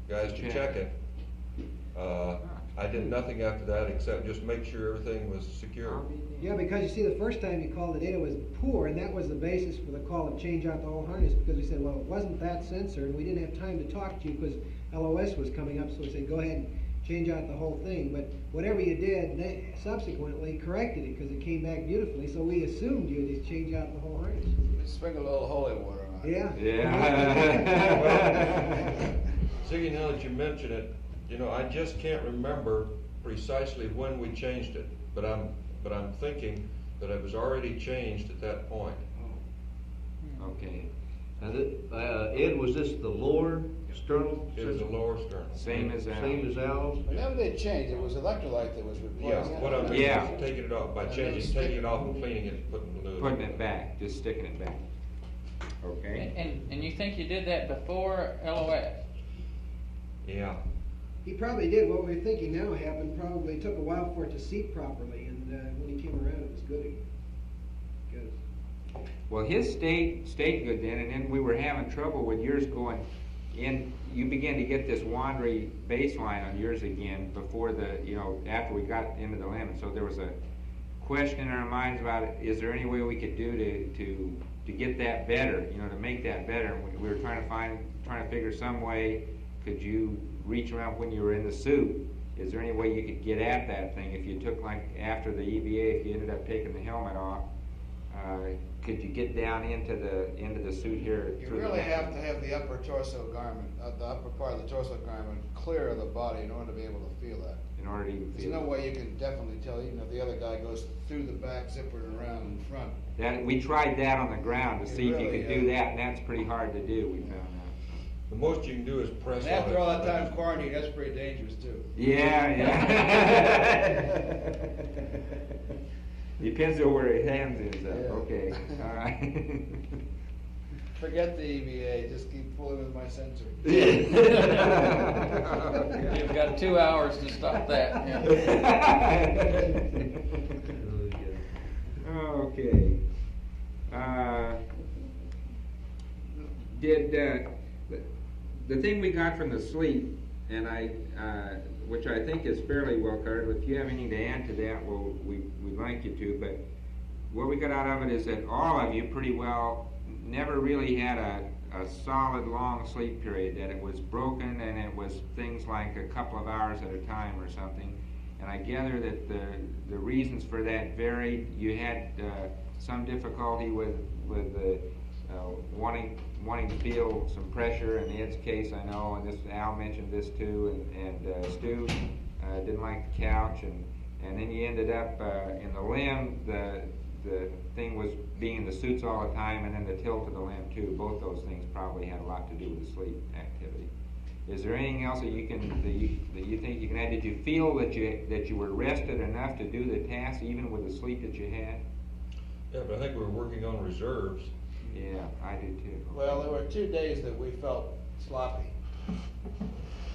guys to check it, I did nothing after that except just make sure everything was secure.
Yeah, because you see, the first time you called, the data was poor, and that was the basis for the call to change out the whole harness, because we said, well, it wasn't that sensor, and we didn't have time to talk to you because LOS was coming up, so we said, go ahead and change out the whole thing. But whatever you did, they subsequently corrected it, because it came back beautifully, so we assumed you would just change out the whole harness.
Sprinkle a little holy water on it.
Yeah.
Yeah.
Ziggy, now that you mention it, you know, I just can't remember precisely when we changed it, but I'm thinking that it was already changed at that point.
Okay.
Ed, was this the lower sternal?
It was the lower sternum.
Same as Al.
Same as Al's?
It never did change, it was electrolyte that was
Yeah,
replaced.
what I'm doing
Yeah.
is taking it off, by taking it off and cleaning it, and putting the new.
Putting it back, just sticking it back. Okay.
And you think you did that before LOS?
Yeah.
He probably did. What we're thinking now happened. Probably took a while for it to seat properly, and when he came around, it was good again. Good.
Well, his stayed good then, and then we were having trouble with yours going in. You began to get this wandery baseline on yours again before after we got into the limit. So there was a question in our minds about it. Is there any way we could do to get that better? To make that better. And we were trying to figure some way. Could you reach around when you were in the suit? Is there any way you could get at that thing if you took, like, after the EVA, if you ended up taking the helmet off? Could you get down into the suit here?
You really have to have the upper torso garment, the upper part of the torso garment clear of the body in order to be able to feel that.
In order to even feel
There's no way you can definitely tell, even if the other guy goes through the back zipper and around in front.
We tried that on the ground to see if you
really,
could do that, and that's pretty hard to do, we found out.
The most you can do is press
And
on
after
it.
all that time in quarantine, that's pretty dangerous too.
Yeah. Depends on where his hands is up.
Yeah.
Okay, all right.
Forget the EVA, just keep fooling with my sensor.
You've got 2 hours to stop that. Yeah.
Okay. The thing we got from the sleep, and which I think is fairly well covered. If you have anything to add to that, we'd like you to. But what we got out of it is that all of you pretty well never really had a solid long sleep period. That it was broken, and it was things like a couple of hours at a time or something. And I gather that the reasons for that varied. You had some difficulty with wanting to feel some pressure. In Ed's case, I know, and Al mentioned this too, and Stu didn't like the couch, and then you ended up in the limb. The thing was being in the suits all the time, and then the tilt of the limb too. Both those things probably had a lot to do with the sleep activity. Is there anything else that you think you can add? Did you feel that you were rested enough to do the task even with the sleep that you had?
Yeah, but I think we were working on reserves.
Yeah, I did too.
Well, there were 2 days that we felt sloppy.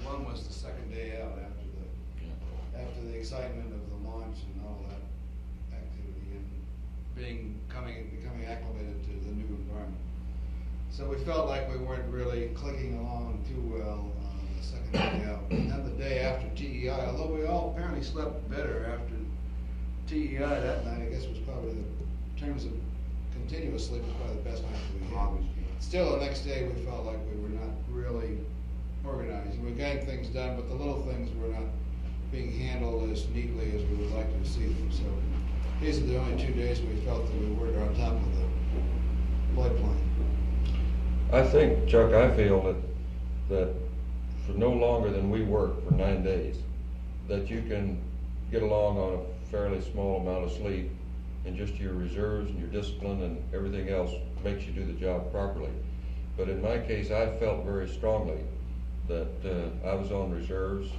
One was the second day out after the excitement of the launch and all that activity and becoming acclimated to the new environment. So we felt like we weren't really clicking along too well on the second day out. And then the day after TEI, although we all apparently slept better after TEI that night, I guess was probably in terms of continuous sleep was probably the best night that we had. Still, the next day we felt like we were not really organized. We were getting things done, but the little things were not being handled as neatly as we would like to see them. So these are the only 2 days we felt that we weren't on top of the blood plane.
I think, Chuck, I feel that for no longer than we work for 9 days, that you can get along on a fairly small amount of sleep, and just your reserves and your discipline and everything else makes you do the job properly. But in my case, I felt very strongly that I was on reserves,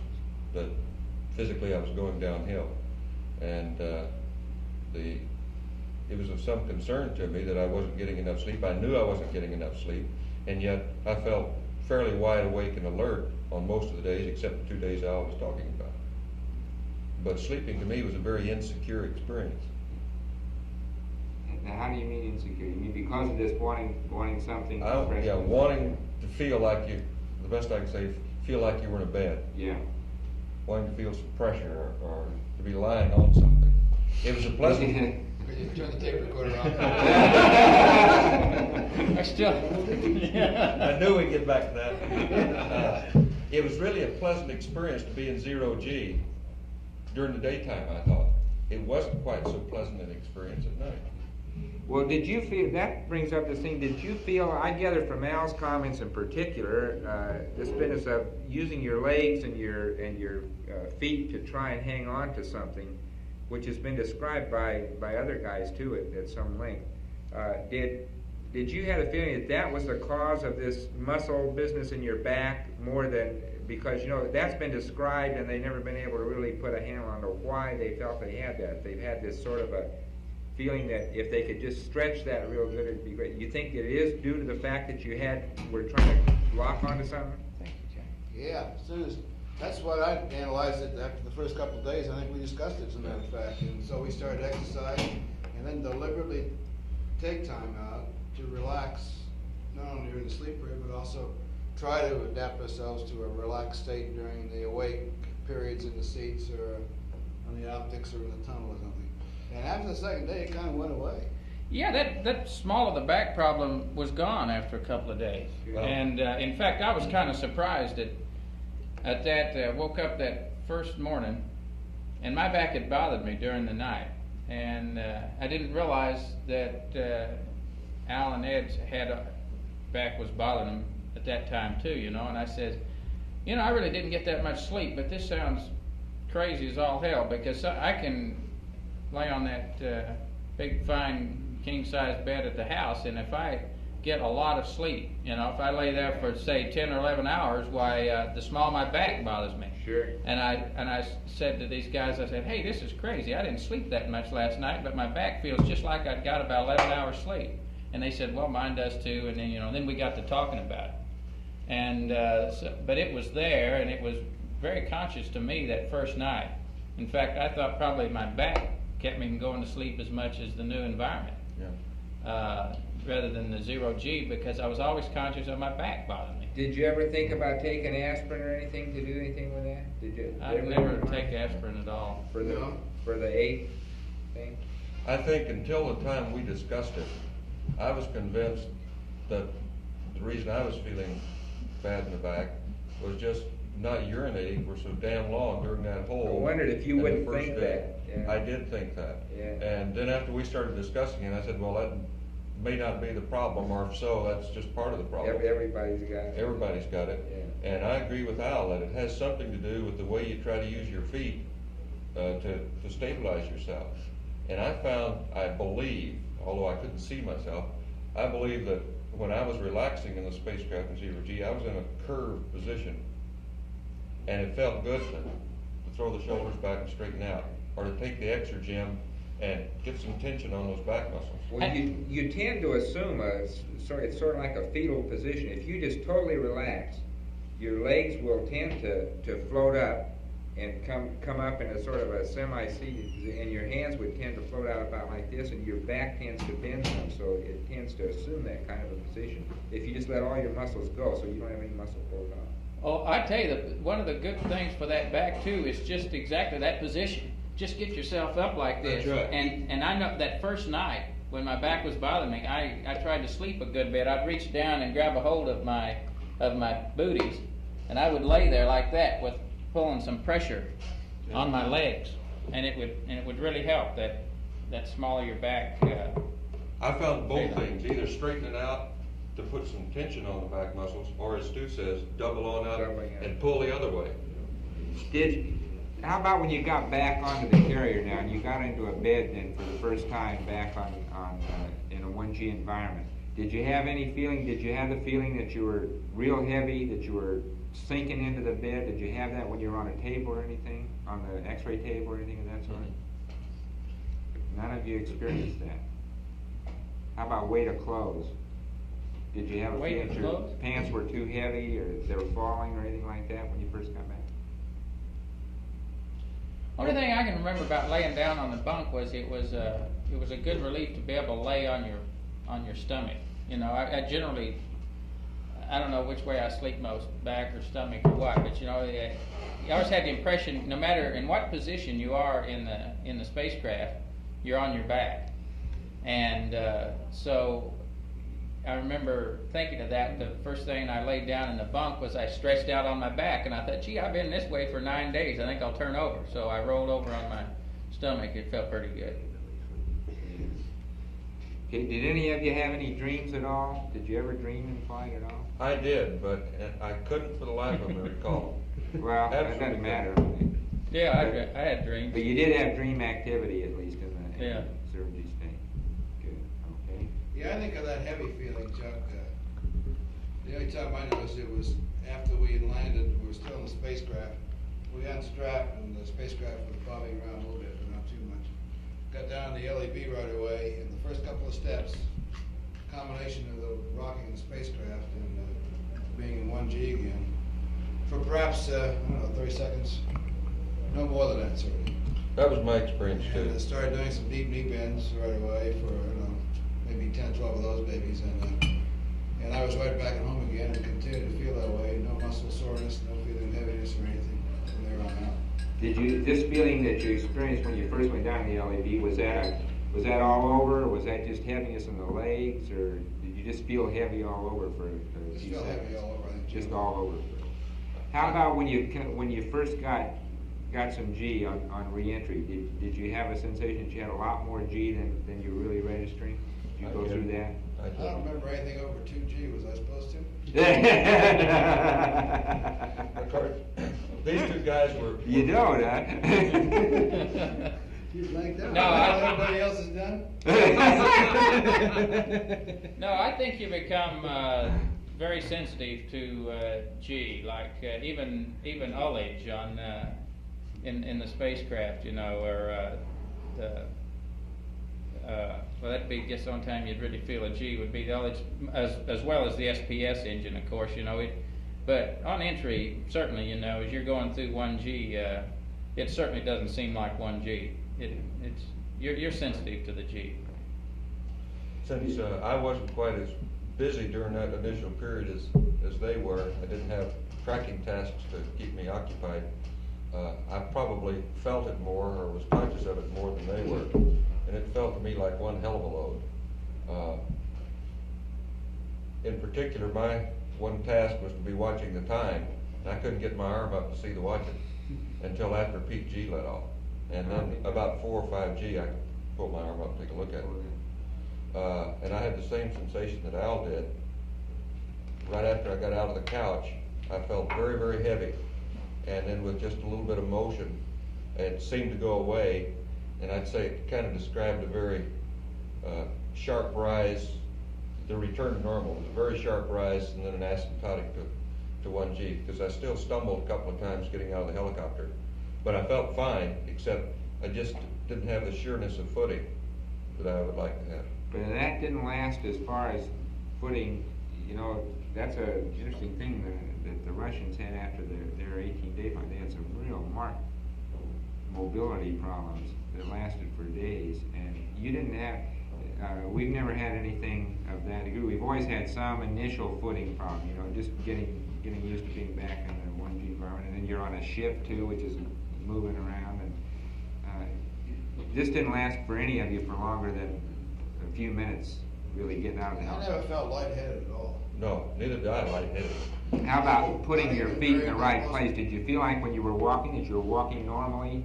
that physically I was going downhill, and it was of some concern to me that I wasn't getting enough sleep. I knew I wasn't getting enough sleep, and yet I felt fairly wide awake and alert on most of the days, except the 2 days Al was talking about. But sleeping to me was a very insecure experience.
Now, how do you mean insecure? You mean because of this wanting something?
Yeah, wanting to feel like you, the best I can say, feel like you were in a bed.
Yeah.
Wanting to feel some pressure or to be lying on something. It was a pleasant.
Could you turn the tape recorder on?
I still.
I knew we'd get back to that. It was really a pleasant experience to be in 0G during the daytime, I thought. It wasn't quite so pleasant an experience at night.
Well, did you feel, that brings up this thing, did you feel, I gather from Al's comments in particular, this business of using your legs and your feet to try and hang on to something, which has been described by other guys too at some length. Did you have a feeling that was the cause of this muscle business in your back more than, because that's been described and they've never been able to really put a handle on why they felt they had that. They've had this sort of a feeling that if they could just stretch that real good, it'd be great. You think it is due to the fact that were trying to lock onto something?
Yeah, as soon as That's what I analyzed it after the first couple of days. I think we discussed it, as a matter of fact. And so we started exercising and then deliberately take time out to relax, not only during the sleep period, but also try to adapt ourselves to a relaxed state during the awake periods in the seats or on the optics or in the tunnel or something. And after the second day, it kind of went away.
Yeah, that small of the back problem was gone after a couple of days.
Wow.
And in fact, I was kind of surprised at that. Woke up that first morning, and my back had bothered me during the night. And I didn't realize that Al and Ed's back was bothering them at that time too, you know. And I said, you know, I really didn't get that much sleep, but this sounds crazy as all hell, because I can lay on that big fine king-size bed at the house, and if I get a lot of sleep, you know, if I lay there for say 10 or 11 hours, why the small of my back bothers me.
Sure.
And I said to these guys, I said, hey, this is crazy. I didn't sleep that much last night, but my back feels just like I'd got about 11 hours sleep. And they said, well, mine does too. And then, you know, then we got to talking about it. And but it was there, and it was very conscious to me that first night. In fact, I thought probably my back kept me from going to sleep as much as the new environment.
Yeah.
Rather than the 0G, because I was always conscious of my back bothering me.
Did you ever think about taking aspirin or anything to do anything with that? Did you?
I've never taken aspirin at all.
For the 8th thing?
I think until the time we discussed it, I was convinced that the reason I was feeling bad in the back was just not urinating for so damn long during that hole.
I wondered if you
in the
wouldn't
first
think
day.
that. Yeah.
I did think that.
Yeah.
And then after we started discussing it, I said, well, that may not be the problem, or if so, that's just part of the problem.
Everybody's got it.
Everybody's got it.
Yeah.
And I agree with Al that it has something to do with the way you try to use your feet to stabilize yourself. And I believe, although I couldn't see myself, I believe that when I was relaxing in the spacecraft in 0G, I was in a curved position. And it felt good to throw the shoulders back and straighten out, or to take the exergem and get some tension on those back muscles.
Well, you tend to assume it's sort of like a fetal position. If you just totally relax, your legs will tend to float up and come up in a sort of a semi-seated position, and your hands would tend to float out about like this, and your back tends to bend some, so it tends to assume that kind of a position. If you just let all your muscles go, so you don't have any muscle float on.
Oh, I tell you, that one of the good things for that back too is just exactly that position. Just get yourself up like this.
That's right.
And I know that first night when my back was bothering me, I tried to sleep a good bit. I'd reach down and grab a hold of my booties, and I would lay there like that with pulling some pressure on my legs, and it would really help that small of your back.
I found both things, either straightening out to put some tension on the back muscles, or as Stu says, double on up and pull the other way.
How about when you got back onto the carrier now, and you got into a bed then for the first time back in a 1G environment? Did you have any feeling? Did you have the feeling that you were real heavy, that you were sinking into the bed? Did you have that when you were on a table or anything, on the X-ray table or anything of that sort? None of you experienced that. How about weight of clothes? Did you have a feeling that your pants were too heavy, or they were falling, or anything like that when you first got back?
Only thing I can remember about laying down on the bunk was it was a good relief to be able to lay on your stomach. You know, I generally, I don't know which way I sleep most, back or stomach or what, but you know, I always had the impression, no matter in what position you are in the spacecraft, you're on your back. And so I remember thinking of that. The first thing I laid down in the bunk was I stretched out on my back, and I thought, gee, I've been this way for 9 days. I think I'll turn over. So I rolled over on my stomach. It felt pretty good.
Okay, did any of you have any dreams at all? Did you ever dream in flight at all?
I did, but I couldn't for the life of me recall.
Well, that
Absolutely.
doesn't matter.
Yeah, I had dreams.
But you did have dream activity, at least in the
Yeah.
0G state. Good. Okay.
Yeah, I think of that heavy feeling, Chuck. The only time I noticed it was after we had landed. We were still in the spacecraft. We unstrapped, and the spacecraft was bobbing around a little bit, but not too much. Got down the LEB right away, and the first couple of steps, combination of the rocking the spacecraft and being in 1G again, for perhaps, I don't know, 30 seconds, no more than that, certainly.
That was my experience too.
And I started doing some deep knee bends right away for, maybe 10, 12 of those babies, and I was right back at home again and continued to feel that way. No muscle soreness, no feeling of heaviness or anything from there on out.
Did you, this feeling that you experienced when you first went down the LAB, was that all over, or was that just heaviness in the legs, or did you just feel heavy all over for a
Just
few
feel
seconds?
heavy all over, I think.
Just all over. How about when you first got some G on re-entry? Did you have a sensation that you had a lot more G than you were really registering? Did you go through that?
I don't remember anything over 2G. Was I supposed to?
Of course, these two guys were.
You don't, huh?
You'd like that?
No,
Everybody else is done?
No, I think you become very sensitive to G, like even ullage on in the spacecraft, or well, that'd be just the only time you'd really feel a G would be the ullage, as well as the SPS engine, of course, But on entry, certainly, as you're going through 1G, it certainly doesn't seem like 1G. You're sensitive to the G.
Since I wasn't quite as busy during that initial period as they were, I didn't have tracking tasks to keep me occupied. I probably felt it more, or was conscious of it more than they were, and it felt to me like one hell of a load. In particular, my one task was to be watching the time, and I couldn't get my arm up to see the watch until after peak G let off. And then about 4 or 5G, I could pull my arm up and take a look at it. And I had the same sensation that Al did. Right after I got out of the couch, I felt very, very heavy. And then with just a little bit of motion, it seemed to go away. And I'd say it kind of described a very sharp rise. The return to normal was a very sharp rise, and then an asymptotic to 1G, because I still stumbled a couple of times getting out of the helicopter. But I felt fine, except I just didn't have the sureness of footing that I would like to have.
But that didn't last as far as footing. That's an interesting thing that the Russians had after their 18-day flight. They had some real marked mobility problems that lasted for days, and you didn't have. We've never had anything of that degree. We've always had some initial footing problem. Just getting used to being back in the 1G environment, and then you're on a ship too, which is moving around, and this didn't last for any of you for longer than a few minutes. Really getting out of the
I
helicopter.
never felt lightheaded at all.
No, neither did I lightheaded.
How about putting your feet in the right place? Did you feel like when you were walking that you were walking normally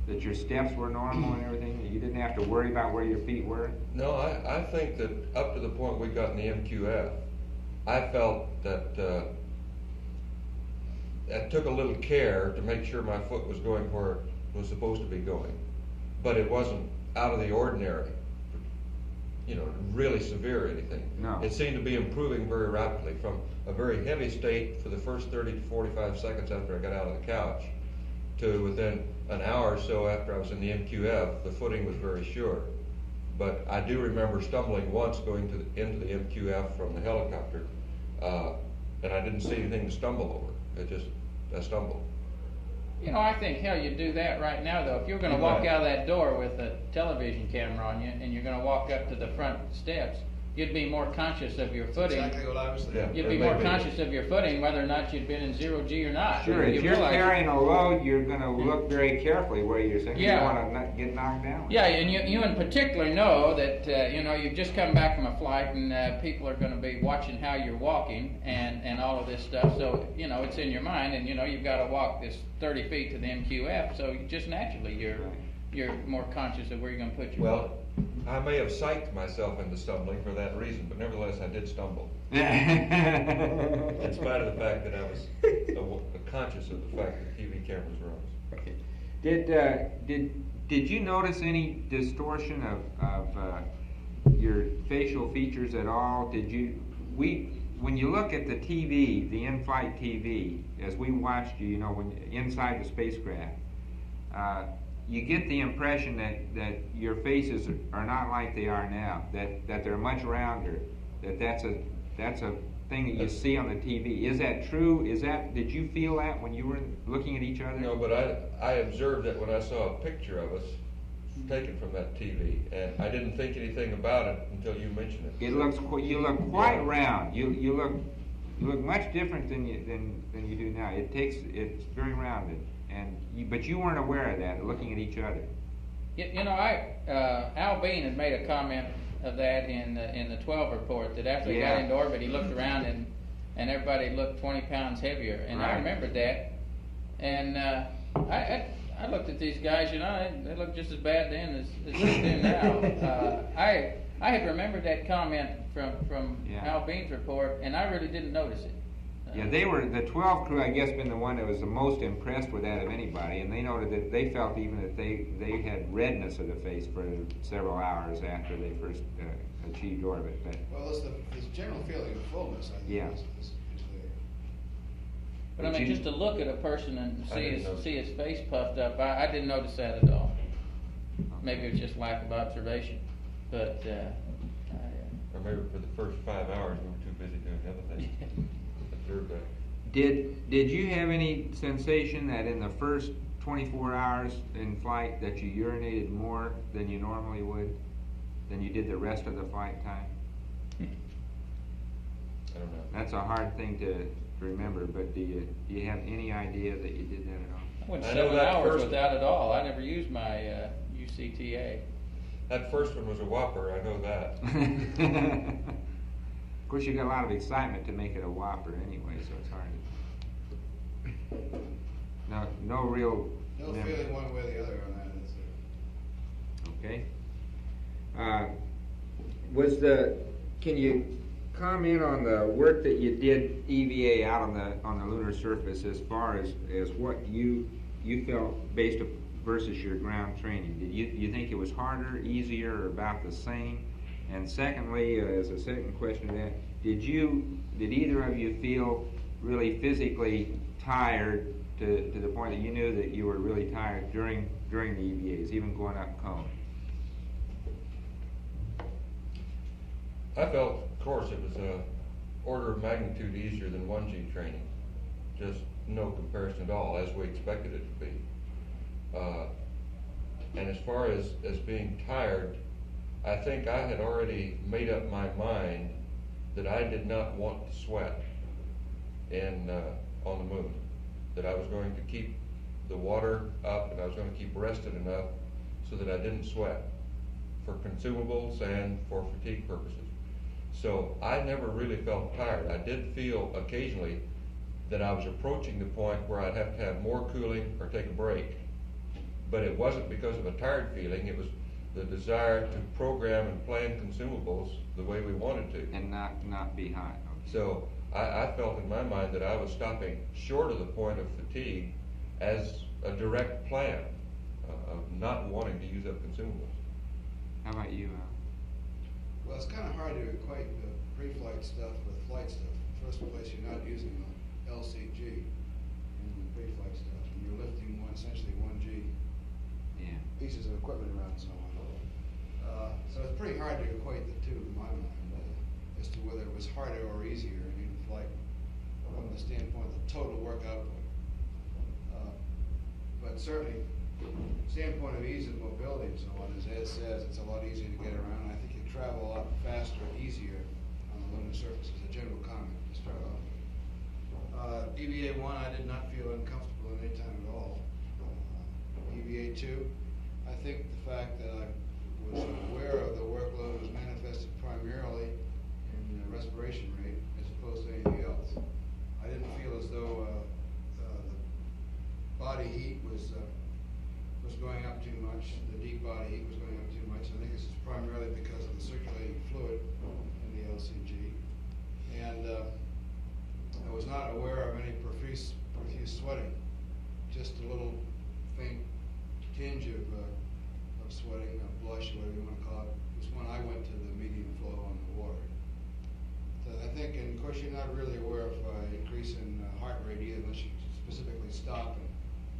that your steps were normal and everything? That you didn't have to worry about where your feet were?
No, I think that up to the point we got in the MQF, I felt that I took a little care to make sure my foot was going where it was supposed to be going. But it wasn't out of the ordinary, really severe or anything.
No.
It seemed to be improving very rapidly from a very heavy state for the first 30 to 45 seconds after I got out of the couch to within an hour or so after I was in the MQF, the footing was very sure. But I do remember stumbling once going into the MQF from the helicopter, and I didn't see anything to stumble over. I stumbled.
I think, hell, you'd do that right now, though. If you're going to walk out of that door with a television camera on you, and you're going to walk up to the front steps, you'd be more conscious of your footing.
Exactly what I was thinking.
Yeah.
You'd be more conscious of your footing, whether or not you'd been in 0G or not.
Sure, if you're carrying a load, you're going to look very carefully where you're sitting.
Yeah.
You don't want to not get knocked down.
Yeah, and you in particular know that, you've just come back from a flight, and people are going to be watching how you're walking and all of this stuff. So, it's in your mind, and, you've got to walk this 30 feet to the MQF, so just naturally you're more conscious of where you're going to put your foot.
Well, I may have psyched myself into stumbling for that reason, but nevertheless I did stumble. In spite of the fact that I was conscious of the fact that TV cameras were on.
Okay. Did you notice any distortion of your facial features at all? When you look at the TV, the in-flight TV, as we watched you, when inside the spacecraft, you get the impression that your faces are not like they are now, that they're much rounder, that's a thing that you see on the TV. Is that true? Did you feel that when you were looking at each other?
No, but I observed that when I saw a picture of us taken from that TV, and I didn't think anything about it until you mentioned it.
You look quite round. You look much different than you do now. It's very rounded, but you weren't aware of that looking at each other.
You know, Al Bean had made a comment of that in the 12 report, that after he got into orbit, he looked around and everybody looked 20 pounds heavier, and I remembered that, and I looked at these guys, you know, they look just as bad then as they do now. I had remembered that comment from Al Bean's report, and I really didn't notice it.
The 12 crew, I guess, been the one that was the most impressed with that of anybody, and they noted that they felt even that they had redness of the face for several hours after they first achieved orbit.
Well, it's the general feeling of fullness, I think.
Yeah.
Is there.
But I mean, just to look at a person and see his face puffed up, I didn't notice that at all. Maybe it was just lack of observation, but
Or maybe for the first 5 hours we were too busy doing other things. Observe that.
Did you have any sensation that in the first 24 hours in flight that you urinated more than you normally would, than you did the rest of the flight time?
I don't know.
That's a hard thing to remember, but do you have any idea that you did that at all?
I went
I know
7
that
hours
first-
without it all. I never used my UCTA.
That first one was a whopper, I know that.
Of course, you got a lot of excitement to make it a whopper anyway, so it's hard to... No real...
No feeling one way or the other on that, that's it.
Okay. Can you comment on the work that you did EVA out on the lunar surface as far as what you felt based versus your ground training? Did you think it was harder, easier, or about the same? And secondly, as a second question to that, did either of you feel really physically tired to the point that you knew that you were really tired during the EVAs, even going up cone?
I felt, of course, it was a order of magnitude easier than 1G training. Just no comparison at all, as we expected it to be. And as far as being tired, I think I had already made up my mind that I did not want to sweat on the moon. That I was going to keep the water up and I was going to keep rested enough so that I didn't sweat for consumables and for fatigue purposes. So I never really felt tired. I did feel occasionally that I was approaching the point where I'd have to have more cooling or take a break. But it wasn't because of a tired feeling, it was the desire to program and plan consumables the way we wanted to.
And not be hot. Okay.
So I felt in my mind that I was stopping short of the point of fatigue as a direct plan of not wanting to use up consumables.
How about you, Al?
Well, it's kind of hard to equate the pre-flight stuff with flight stuff. First place, you're not using the LCG in the pre-flight stuff, and you're lifting essentially 1G pieces of equipment around and so on. So it's pretty hard to equate the two in my mind as to whether it was harder or easier in flight from the standpoint of the total work output. But certainly, standpoint of ease of mobility and so on, as Ed says, it's a lot easier to get around. I think you travel a lot faster and easier on the lunar surface as a general comment to start off. EVA 1, I did not feel uncomfortable at any time at all. EVA 2, I think the fact that I was aware of the workload was manifested primarily in the respiration rate as opposed to anything else. I didn't feel as though the body heat was going up too much, the deep body heat was going up too much. I think this is primarily because of the circulating fluid in the LCG. And I was not aware of any profuse sweating, just a little faint tinge of sweating, a blush, whatever you want to call it. It was when I went to the medium flow on the water. So I think, and of course, you're not really aware of increase in heart rate either, unless you specifically stop and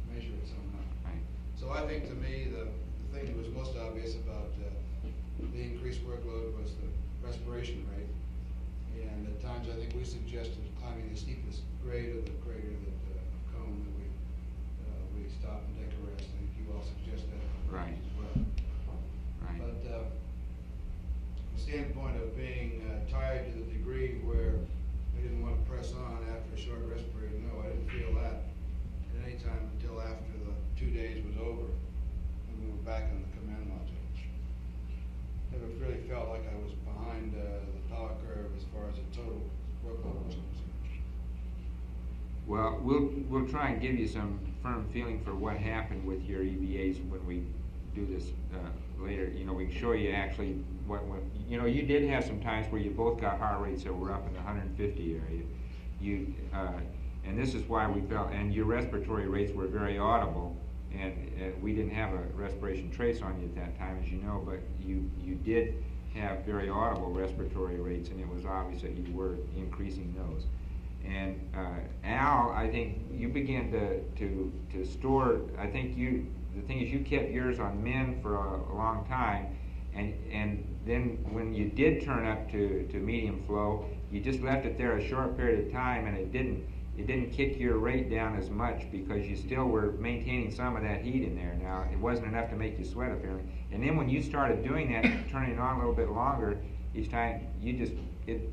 measure it somehow.
Right.
So I think to me, the thing that was most obvious about the increased workload was the respiration rate. And at times, I think we suggested climbing the steepest grade of the crater that cone that we stop and take a rest. I think you all suggest that
Right.
as well.
Right.
But from the standpoint of being tired to the degree where we didn't want to press on after a short rest period, no, I didn't feel that at any time until after the 2 days was over and we were back on the command module. Never really felt like I was behind the power curve as far as the total workload was concerned.
Well, we'll try and give you some firm feeling for what happened with your EVAs when we do this later. You know, we can show you actually what you know. You did have some times where you both got heart rates that were up in the 150 area. You and this is why we felt, and your respiratory rates were very audible. And we didn't have a respiration trace on you at that time, as you know, but you did have very audible respiratory rates, and it was obvious that you were increasing those. And Al, I think you began to store. I think the thing is you kept yours on men for a long time, and then when you did turn up to medium flow, you just left it there a short period of time, and it didn't kick your rate down as much because you still were maintaining some of that heat in there. Now, it wasn't enough to make you sweat apparently. And then when you started doing that, turning it on a little bit longer, each time it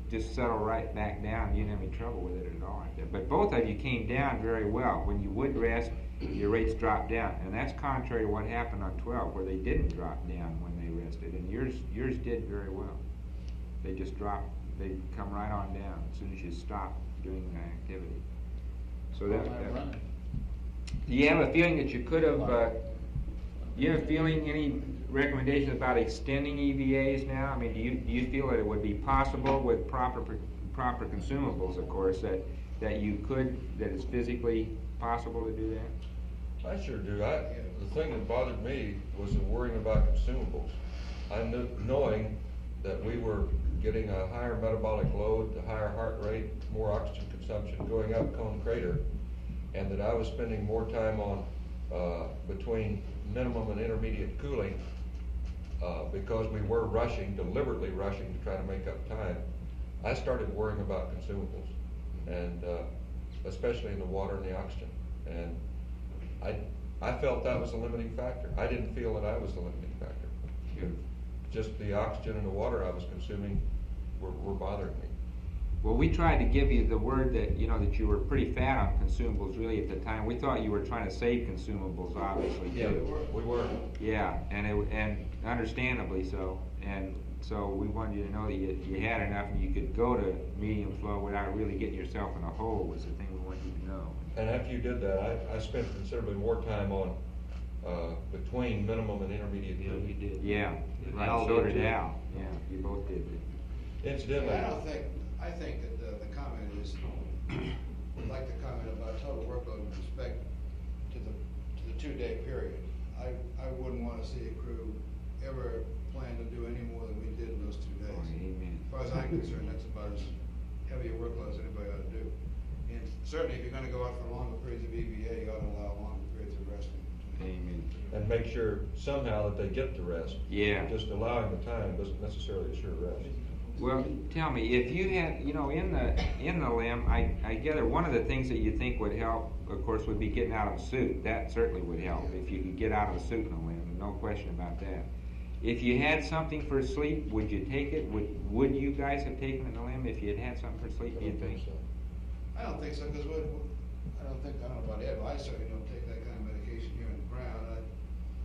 just settled right back down. You didn't have any trouble with it at all. But both of you came down very well. When you would rest, your rates dropped down. And that's contrary to what happened on 12, where they didn't drop down when they rested. And yours did very well. They just dropped. They come right on down as soon as you stop doing the activity. So that. Do you have a feeling that you could have? You have a feeling? Any recommendations about extending EVAs now? I mean, do you feel that it would be possible with proper consumables, of course, that you could, that it's physically possible to do that?
I sure do. The thing that bothered me was the worrying about consumables. Knowing that we were getting a higher metabolic load, a higher heart rate, more oxygen consumption going up Cone Crater, and that I was spending more time on between minimum and intermediate cooling because we were deliberately rushing to try to make up time. I started worrying about consumables, and especially in the water and the oxygen. And I felt that was a limiting factor. I didn't feel that I was the limiting factor. Just the oxygen and the water I was consuming were bothering me.
Well, we tried to give you the word that that you were pretty fat on consumables really at the time. We thought you were trying to save consumables, obviously.
Yeah, we were.
Yeah, and understandably so. And so we wanted you to know that you had enough and you could go to medium flow without really getting yourself in a hole was the thing we wanted you to know.
And after you did that, I spent considerably more time on between minimum and intermediate.
Yeah, we did.
Yeah, right.
Al
So
did
did
too.
Al. Yeah, you both did.
Incidentally,
I think that the comment is, like the comment about total workload with respect to the 2-day period. I wouldn't want to see a crew ever plan to do any more than we did in those 2 days.
Oh, amen.
As far as I'm concerned, that's about as heavy a workload as anybody ought to do. And certainly, if you're going to go out for longer periods of EVA, you ought to allow longer periods of resting.
Amen.
and make sure somehow that they get the rest.
Yeah.
Just allowing the time doesn't necessarily assure rest.
Well, tell me, if you had, in the limb, I gather one of the things that you think would help, of course, would be getting out of a suit. That certainly would help if you could get out of a suit in a limb, no question about that. If you had something for sleep, would you take it? Would you guys have taken it in a limb if you had something for sleep, do you think?
So.
I don't think so, because I don't know about Ed, but I certainly don't take that kind of medication here in the ground.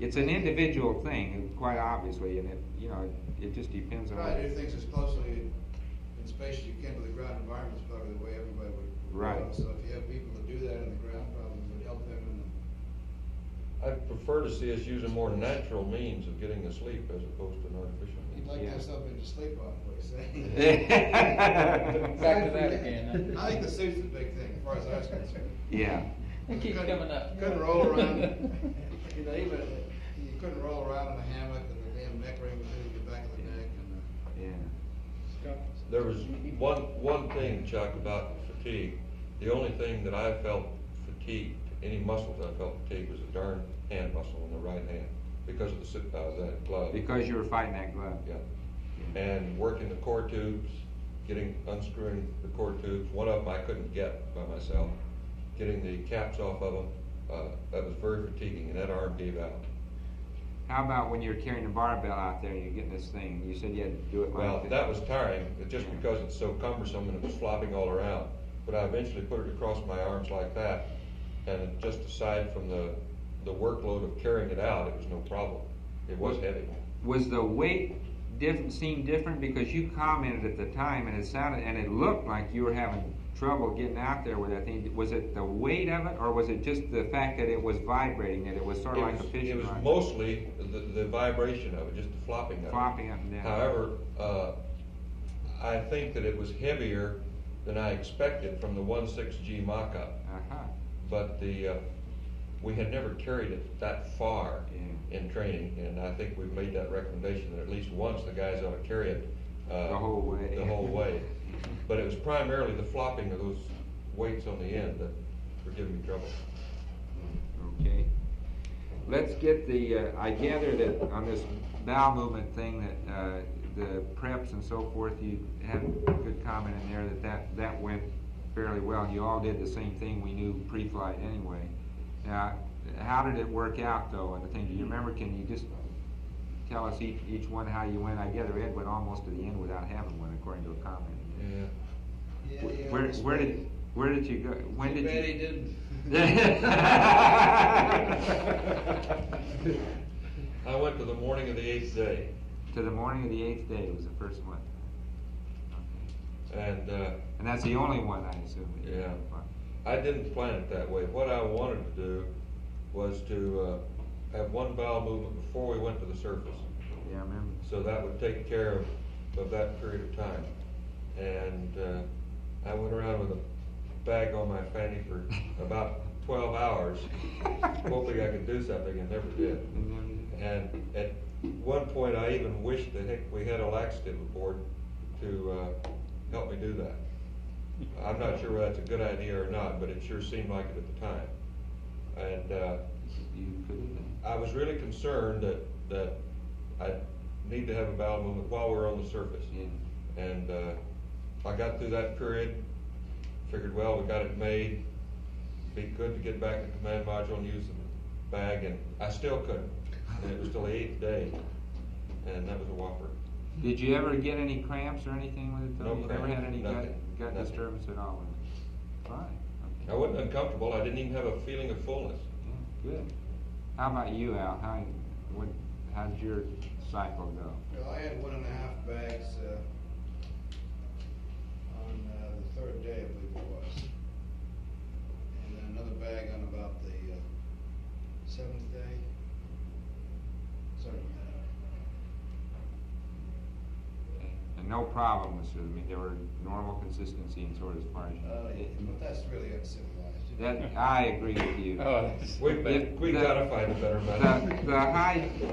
It's an individual thing, quite obviously, and it just depends on.
Try to do things as closely in space as you can to the ground environment is probably the way everybody would
Right.
go. So if you have people that do that in the ground, probably would help them in the.
I prefer to see us use a more natural means of getting to sleep as opposed to an artificial
You'd
means.
like to
Yeah.
have something to sleep on, what you say.
Back to that again.
I think the suit's a big thing, as far as I was concerned.
Yeah.
It keeps coming up.
Couldn't roll around, even you couldn't roll around in a hammock and the damn neck ring was hitting the back of the neck and.
Yeah.
There was one thing, Chuck, about fatigue. The only thing that I felt fatigued, any muscles I felt fatigued, was a darn hand muscle in the right hand because of that glove.
Because you were fighting that glove.
Yeah. And working the core tubes unscrewing the core tubes. One of them I couldn't get by myself. Getting the caps off of them, that was very fatiguing, and that arm gave out.
How about when you're carrying the barbell out there and you're getting this thing? You said you had to do it
Well,
like
that was tiring, just because it's so cumbersome and it was flopping all around. But I eventually put it across my arms like that, and just aside from the workload of carrying it out, it was no problem. It was heavy.
Was the weight seemed different? Because you commented at the time, and it looked like you were having trouble getting out there with that thing. Was it the weight of it, or was it just the fact that it was vibrating, that it was sort of like a fishing rod?
It was mostly the vibration of it, just the flopping of it.
Flopping up and down.
However, I think that it was heavier than I expected from the 1.6G mock-up.
Uh-huh.
But we had never carried it that far in training, and I think we've made that recommendation that at least once the guys ought to carry it
the whole way.
The whole way. But it was primarily the flopping of those weights on the end that were giving me trouble.
Okay. Let's get I gather that on this bowel movement thing that the preps and so forth, you had a good comment in there that went fairly well. You all did the same thing we knew pre-flight anyway. Now, how did it work out though? And the thing, do you remember? Can you just tell us each one how you went? I gather Ed went almost to the end without having one, according to a comment.
Yeah.
Where did you go? When did
Bad
you?
he didn't.
I went to the morning of the 8th day.
To the morning of the 8th day was the first one.
And
that's the only one, I assume.
Yeah. I didn't plan it that way. What I wanted to do was to have one bowel movement before we went to the surface.
Yeah, I remember.
So that would take care of that period of time. And I went around with a bag on my fanny for about 12 hours, hoping I could do something, and never did. And at one point, I even wished that heck we had a laxative aboard to help me do that. I'm not sure whether that's a good idea or not, but it sure seemed like it at the time. And I was really concerned that I need to have a bowel movement while we're on the surface.
Yeah.
And I got through that period, figured, well, we got it made. Be good to get back in the command module and use the bag, and I still couldn't. And it was till the 8th day, and that was a whopper.
Did you ever get any cramps or anything with it though?
No
You never
cramps,
had any
nothing,
gut
nothing.
disturbance at all with it? Fine. Okay.
I wasn't uncomfortable. I didn't even have a feeling of fullness.
Yeah, good. How about you, Al? How did your cycle go?
Well, I had 1.5 bags on the 3rd day, I believe it was. And then another bag on about the 7th day. Sorry.
And no problem with it. I mean, there were normal consistency and sort of as far as
But that's really uncivilized.
that. I agree with you.
We gotta find a better method.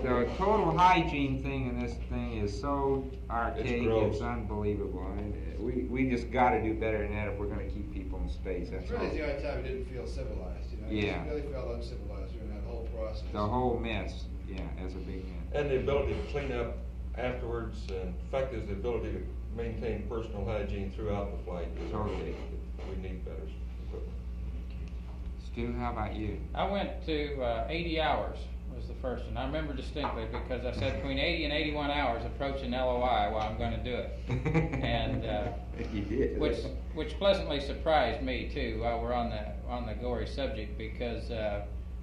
The total hygiene thing in this thing is so archaic,
gross.
it's unbelievable. I mean, we just got to do better than that if we're going to keep people in space. That's
It's really
all.
the only time we didn't feel civilized, you know?
Yeah.
You really felt uncivilized during that whole process.
The whole mess, yeah, as a big man.
And the ability to clean up afterwards, and in fact, is the ability to maintain personal hygiene throughout the flight.
Totally.
We need better equipment.
Stu, how about you?
I went to 80 hours was the first one. I remember distinctly because I said between 80 and 81 hours approaching LOI while I'm going to do it. And
you did.
which pleasantly surprised me too while we're on the gory subject, because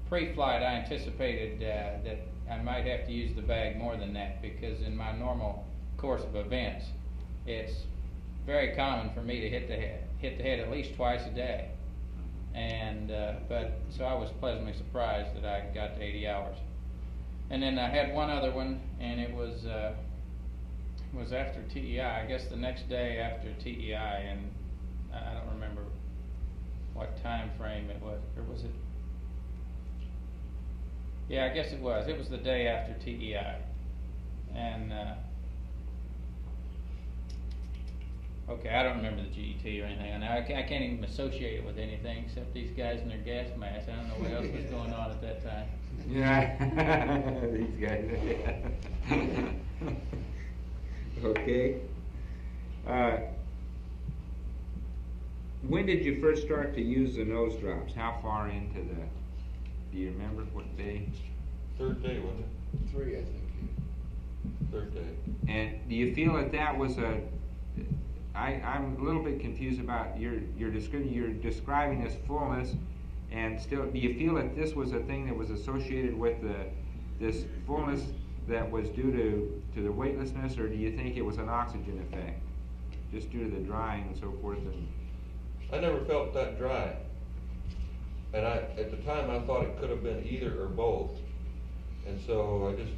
pre-flight I anticipated that I might have to use the bag more than that, because in my normal course of events it's very common for me to hit the head at least twice a day. And but so I was pleasantly surprised that I got to 80 hours. And then I had one other one, and it was after TEI. I guess the next day after TEI, and I don't remember what time frame it was, or was it? Yeah, I guess it was. It was the day after TEI, and. Okay, I don't remember the GET or anything, and I can't even associate it with anything except these guys in their gas masks. I don't know what else was going on at that time.
Yeah, these guys. when did you first start to use the nose drops? How far into the, do you remember what day?
Third day, wasn't it?
3, I think.
Third day.
And do you feel that that was a, I'm a little bit confused about you're describing this fullness, and still, do you feel that this was a thing that was associated with this fullness that was due to the weightlessness, or do you think it was an oxygen effect, just due to the drying and so forth? And
I never felt that dry. And at the time, I thought it could have been either or both. And so I just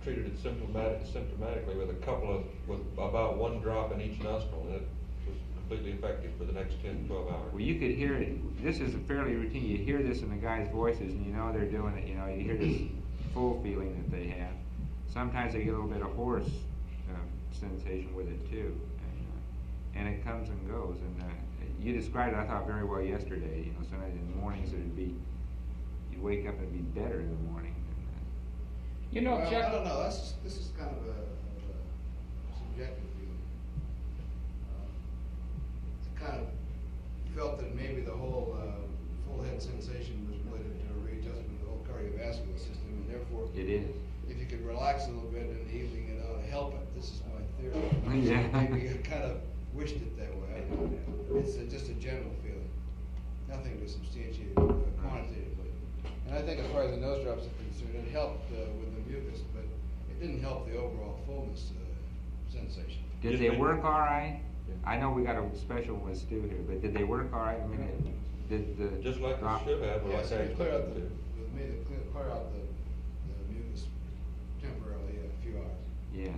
treated it symptomatically with about 1 drop in each nostril, and it was completely effective for the next 10, 12 hours.
well, you could hear it. This is a fairly routine. You hear this in the guys' voices, and you know they're doing it. You know, you hear this full feeling that they have. Sometimes they get a little bit of hoarse sensation with it too, and it comes and goes. And you described it, I thought, very well yesterday. You know, sometimes in the mornings it'd be, you'd wake up and it'd be better in the morning.
You know,
Well,
Chuck.
I don't know, this is kind of a subjective feeling. I kind of felt that maybe the whole full head sensation was related to a readjustment of the whole cardiovascular system, and therefore,
It is.
if you could relax a little bit in the evening, it ought to help it. This is my theory.
Yeah.
So maybe I kind of wished it that way. I don't know. It's just a general feeling, nothing to substantiate quantitatively. And I think as far as the nose drops are concerned, it helped with the mucus, but it didn't help the overall fullness sensation.
Did they work all right? I know we got a special one with Stu here, but did they work all right? I mean, did the
Just like
drop-
it should have, or
Yes,
like I
it cleared out
expected to.
with me, it clear out the mucus temporarily, a few hours.
Yeah,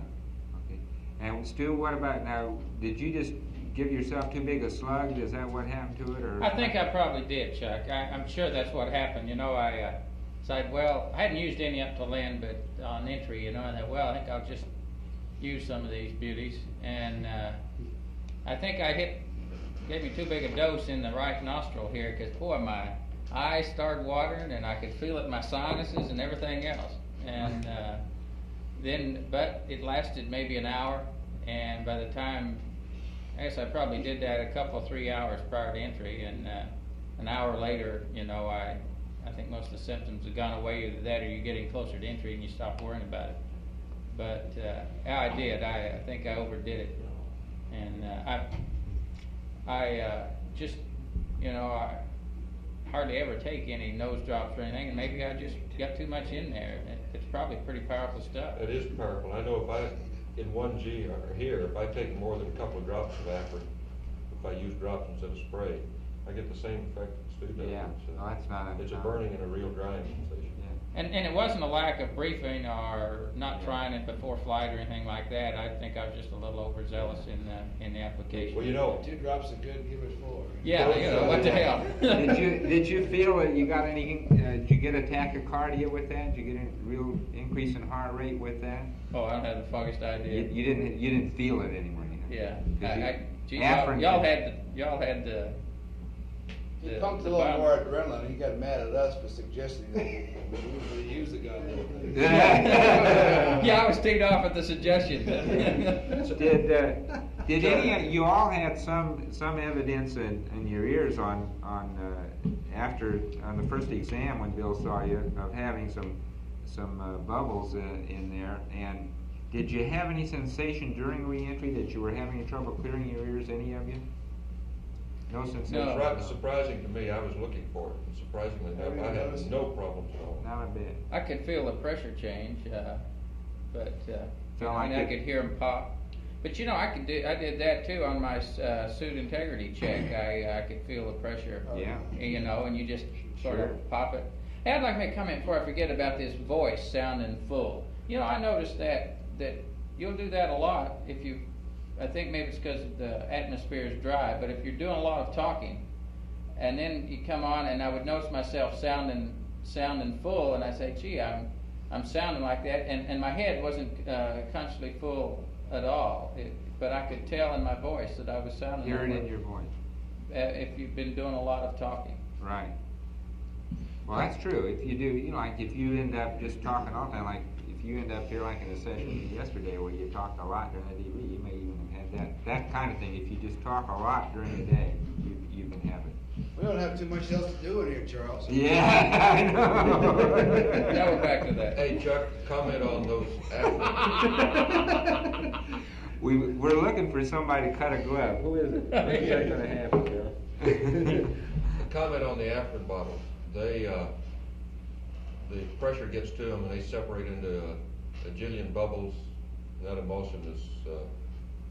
okay. And Stu, what about now, did you just give yourself too big a slug? Is that what happened to it, or?
I think I probably did, Chuck. I'm sure that's what happened. You know, I said, well, I hadn't used any up to then, but on entry, you know, and I thought, well, I think I'll just use some of these beauties. And I think gave me too big a dose in the right nostril here, because boy, my eyes started watering, and I could feel it in my sinuses and everything else. And but it lasted maybe an hour, and by the time, I guess I probably did that a couple, 3 hours prior to entry, and an hour later, you know, I think most of the symptoms have gone away. Either that or you're getting closer to entry and you stop worrying about it. But yeah, I did. I think I overdid it, and I just, you know, I hardly ever take any nose drops or anything, and maybe I just got too much in there. It's probably pretty powerful stuff.
It is powerful. I know in 1G or here, if I take more than a couple of drops of Afrin, if I use drops instead of spray, I get the same effect that Stu does.
Yeah, no, that's not
It's a burning and a real drying sensation.
Yeah.
And it wasn't a lack of briefing or not trying it before flight or anything like that. I think I was just a little overzealous in the application.
Well, you know,
2 drops are good, give it 4.
Yeah, you know, what the hell.
Did you feel that you got any? Did you get a tachycardia with that? Did you get a real increase in heart rate with that?
Oh, I don't have the foggiest idea.
You didn't feel it anyway.
Yeah. Geez,
Afrin
y'all
can-
had the.
He pumped a little more adrenaline. He got mad at us for suggesting that we usually use the gun.
Yeah, I was teed off at the suggestion.
Did any? You all had some evidence in your ears on the first exam when Bill saw you of having some bubbles in there. And did you have any sensation during re-entry that you were having trouble clearing your ears? Any of you? No sensation.
No.
It's surprising to me. I was looking for it. And surprisingly enough, I had no problems at all.
Not a bit.
I could feel the pressure change, but
Felt like
I
it-
could hear them pop. But you know, I did that too on my suit integrity check. I could feel the pressure.
Yeah.
You know, and you just sort
Sure.
of pop it. Hey, I'd like to make a comment before I forget about this voice sounding full. You know, I noticed that you'll do that a lot if you. I think maybe it's because the atmosphere is dry, but if you're doing a lot of talking, and then you come on, and I would notice myself sounding full, and I say, gee, I'm sounding like that, and my head wasn't consciously full at all, but I could tell in my voice that I was sounding.
Hear it
that
in
way.
your voice.
If you've been doing a lot of talking.
Right. Well, that's true. If you do, you know, like if you end up just talking all the time, like if you end up here like in a session yesterday where you talked a lot during the DV, you may even have had that kind of thing. If you just talk a lot during the day, you can
We don't have too much else to do in here, Charles.
Yeah, I know.
Now we're back to that.
Hey, Chuck, comment on those
We're looking for somebody to cut a glove. Who is it? Maybe that's gonna happen, Bill.
comment on the aspirin bottles. They, the pressure gets to them and they separate into a jillion bubbles. And that emulsion is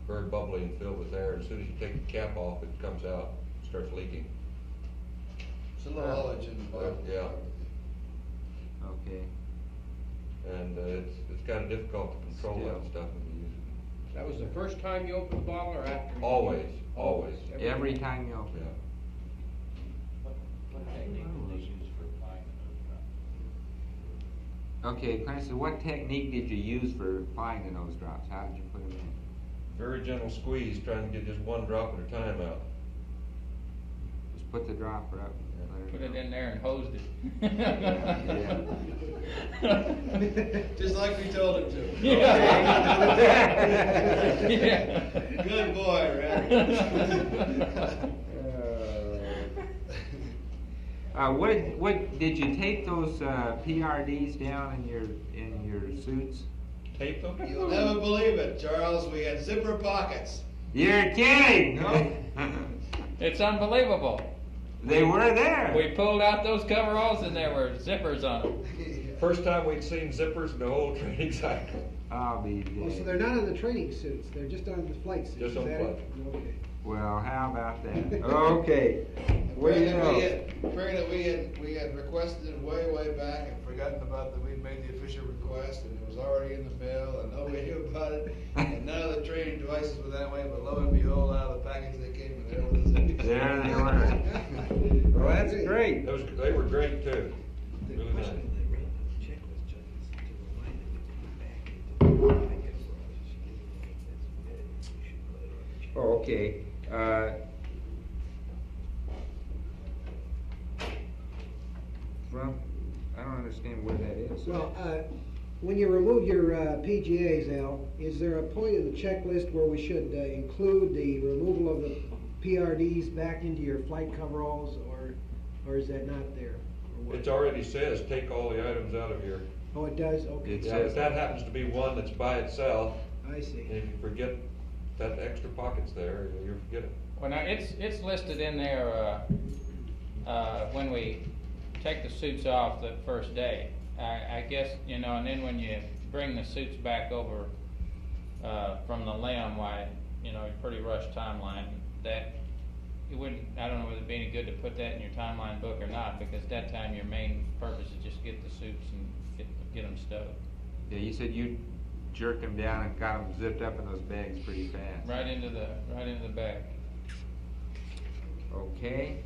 very bubbly and filled with air. As soon as you take the cap off, it comes out, starts leaking.
It's a little ullage in the bottle.
Yeah.
Okay.
And it's kind of difficult to control that stuff when you use it.
That was the first time you opened the bottle or after?
Always, always.
Every time you open
Yeah.
it.
What technique did they use for applying the nose drops?
Okay, Clarence, so what technique did you use for applying the nose drops? How did you put them in?
Very gentle squeeze, trying to get just one drop at a time out.
Just put the dropper up.
Put it in there and hosed it.
Just like we told him to.
Yeah.
Good boy, Red.
What did you tape those PRDs down in your suits?
Tape them?
You'll never believe it, Charles. We had zipper pockets.
You're kidding!
It's unbelievable.
They were there.
We pulled out those coveralls and there were zippers on them.
First time we'd seen zippers in the whole training cycle.
I'll be
Oh, so
dead.
they're not on the training suits, they're just on the flight suits.
Just on
is that
flight.
it? Okay.
Well, how about that? Okay. What do you know?
Figuring that we had requested it way back and forgotten about that we'd made the official request and it was already in the mail and nobody knew about it. And none of the training devices were that way, but lo and behold, out of the package they came and there was it.
There they were. Well, that's great.
They were great too. Really nice.
Oh, okay. Well, I don't understand where that is.
Well, when you remove your PGAs, Al, is there a point in the checklist where we should include the removal of the PRDs back into your flight coveralls, or is that not there? Or what?
It already says, take all the items out of here.
Oh, it does? Okay.
It
Yeah,
says
if that happens to be one that's by itself,
I see.
and if you forget that extra pocket's there, you'll forget it.
Well, now, it's listed in there, when we take the suits off the first day. I guess, and then when you bring the suits back over, from the limb, why, a pretty rushed timeline, that, it wouldn't, I don't know whether it'd be any good to put that in your timeline book or not, because that time your main purpose is just get the suits and get them stowed.
Yeah, you said you jerked them down and got them zipped up in those bags pretty fast.
Right into the bag.
Okay.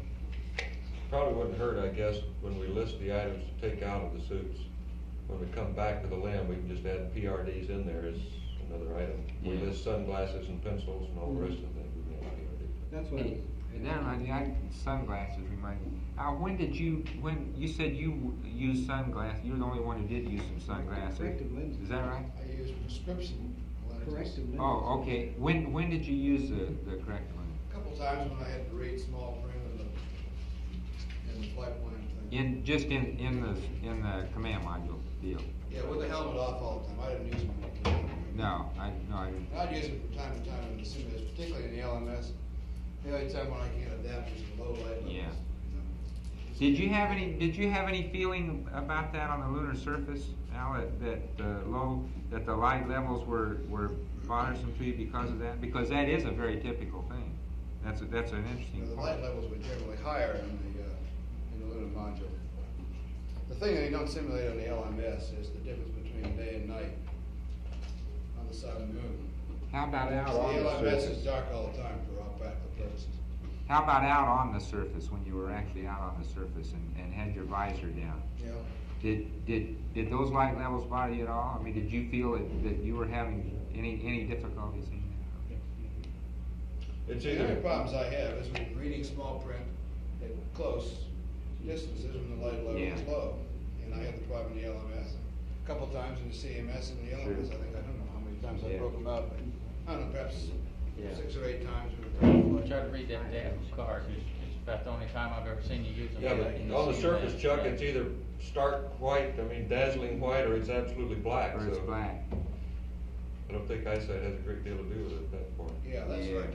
Probably wouldn't hurt, I guess, when we list the items to take out of the suits. When we come back to the limb, we can just add PRDs in there as another item. We
Yeah.
list sunglasses and pencils and all the rest of the things. We can add PRDs.
That's what.
Sunglasses remind me. When you said you used sunglasses, you're the only one who did use some sunglasses.
Corrective lenses.
Is that right?
I used prescription lenses.
Corrective lenses.
Oh, okay. When did you use the corrective one?
A couple times when I had to read small print in the flight plan thing.
In the command module deal.
Yeah, with the helmet off all the time. I didn't use them. I didn't.
Mm-hmm.
I'd use it from time to time in the simulators, particularly in the LMS. The only time when I can get adapters and low light levels.
Yeah. Did you have any feeling about that on the lunar surface, Al, that the light levels were bothersome to you because of that? Because that is a very typical thing. That's an interesting
The
point.
light levels were generally higher in the lunar module. The thing that you don't simulate on the LMS is the difference between day and night on the sun and moon.
How about out
The
on the
LMS
surface?
is dark all the time for all practical purposes.
How about out on the surface, when you were actually out on the surface and had your visor down?
Yeah.
Did those light levels bother you at all? I mean, did you feel that you were having any difficulties in
It's
The only
either,
problems I have is with reading small print at close distances when the light level is
Yeah.
low. And I had the problem in the LMS. A couple times in the CMS and the LMS,
Sure.
I don't know how many times I
Yeah.
broke them out, but I don't know, perhaps
Yeah.
6 or 8 times.
Try to read that damn card. It's about the only time I've ever seen you use them.
Yeah, but
in
on the
scene
surface,
that.
Chuck,
Yeah.
it's either stark white, dazzling white, or it's absolutely black.
Or it's
So
black.
I don't think eyesight has a great deal to do with it at that point.
Yeah, that's
Yeah.
right.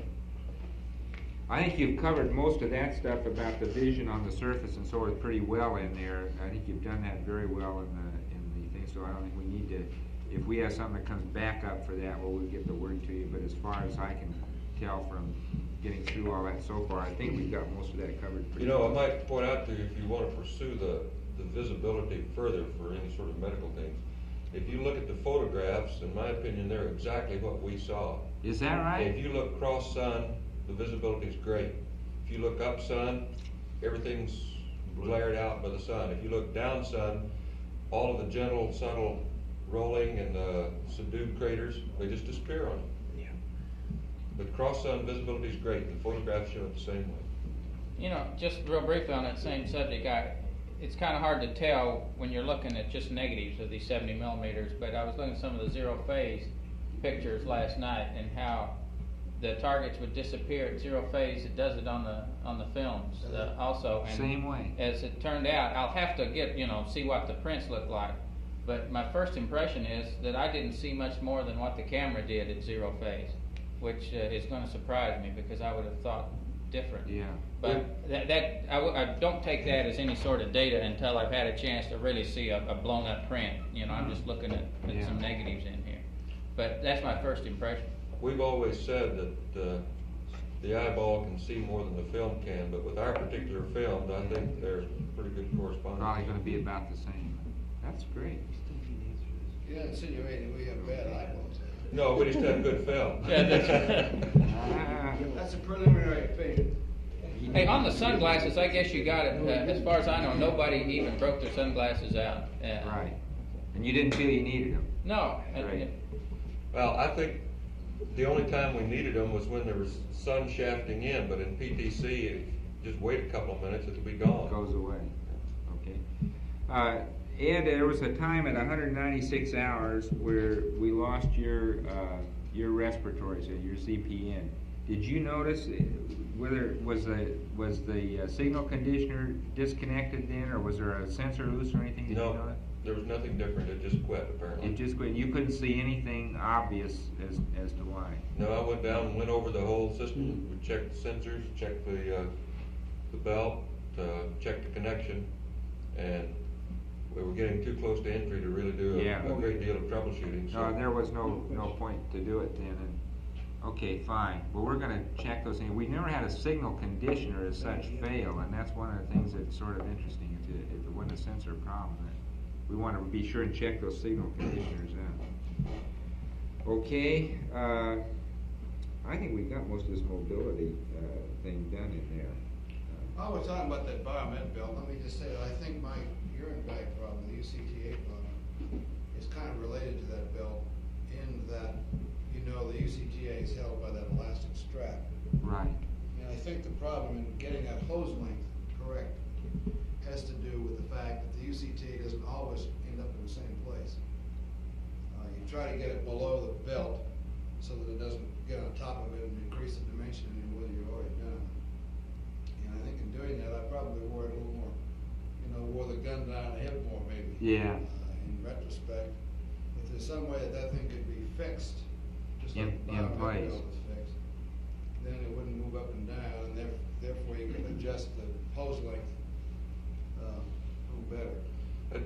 I think you've covered most of that stuff about the vision on the surface and so forth pretty well in there. I think you've done that very well in the thing, so I don't think we need to, if we have something that comes back up for that, well, we'll get the word to you, but as far as I can tell from getting through all that so far, I think we've got most of that covered pretty
You know,
well.
I might point out to you, if you want to pursue the visibility further for any sort of medical things, if you look at the photographs, in my opinion, they're exactly what we saw.
Is that right?
If you look cross sun, the visibility is great. If you look up sun, everything's glared out by the sun. If you look down sun, all of the gentle, subtle rolling and subdued craters, they just disappear on you.
Yeah.
But cross sun visibility is great. The photographs show it the same way.
You know, just real briefly on that same subject, it's kind of hard to tell when you're looking at just negatives of these 70 millimeters, but I was looking at some of the zero phase pictures last night and how the targets would disappear at zero phase. It does it on the films also. And
Same way.
as it turned out, I'll have to get, see what the prints look like. But my first impression is that I didn't see much more than what the camera did at zero phase, which is going to surprise me because I would have thought different.
Yeah.
But I don't take that as any sort of data until I've had a chance to really see a blown up print. I'm just looking at
Yeah.
some negatives in here. But that's my first impression.
We've always said that the eyeball can see more than the film can, but with our particular film, I think there's pretty good correspondence.
Probably going to be about the same. That's great.
You're not insinuating we have bad eyeballs.
No, we just have good film.
Yeah,
That's a preliminary opinion.
Hey, on the sunglasses, I guess you got it. As far as I know, nobody even broke their sunglasses out.
Right. And you didn't feel you needed them.
No.
Right.
Well, I think the only time we needed them was when there was sun shafting in, but in PTC, just wait a couple of minutes, it'll be gone.
It goes away. Okay. Ed, there was a time at 196 hours where we lost your respiratory, so your CPN. Did you notice whether was the signal conditioner disconnected then, or was there a sensor loose or anything? Did you
No,
notice?
there was nothing different. It just quit, apparently.
It just quit. You couldn't see anything obvious as to why.
No, I went down and went over the whole system. We checked the sensors, checked the belt, checked the connection, and we were getting too close to entry to really do a great deal of troubleshooting. So.
No, there was no point to do it then. And, okay, fine. Well, we're going to check those things. We never had a signal conditioner as such fail, and that's one of the things that's sort of interesting. If it wasn't a sensor problem, we want to be sure and check those signal conditioners out. Okay, I think we've got most of this mobility thing done in there.
While we're talking about that biomed belt, let me just say that I think my urine bag problem, the UCTA problem, is kind of related to that belt in that, the UCTA is held by that elastic strap.
Right.
And I think the problem in getting that hose length correct has to do with the fact that the UCTA doesn't always end up in the same place. You try to get it below the belt so that it doesn't get on top of it and increase the dimension any more than you've already done. And I think in doing that, I probably wore it a little more, wore the gun down the hip more maybe.
Yeah.
In retrospect, if there's some way that thing could be fixed, just
In
like the biomed
place.
belt is fixed, then it wouldn't move up and down, and therefore you can adjust the hose length a little better.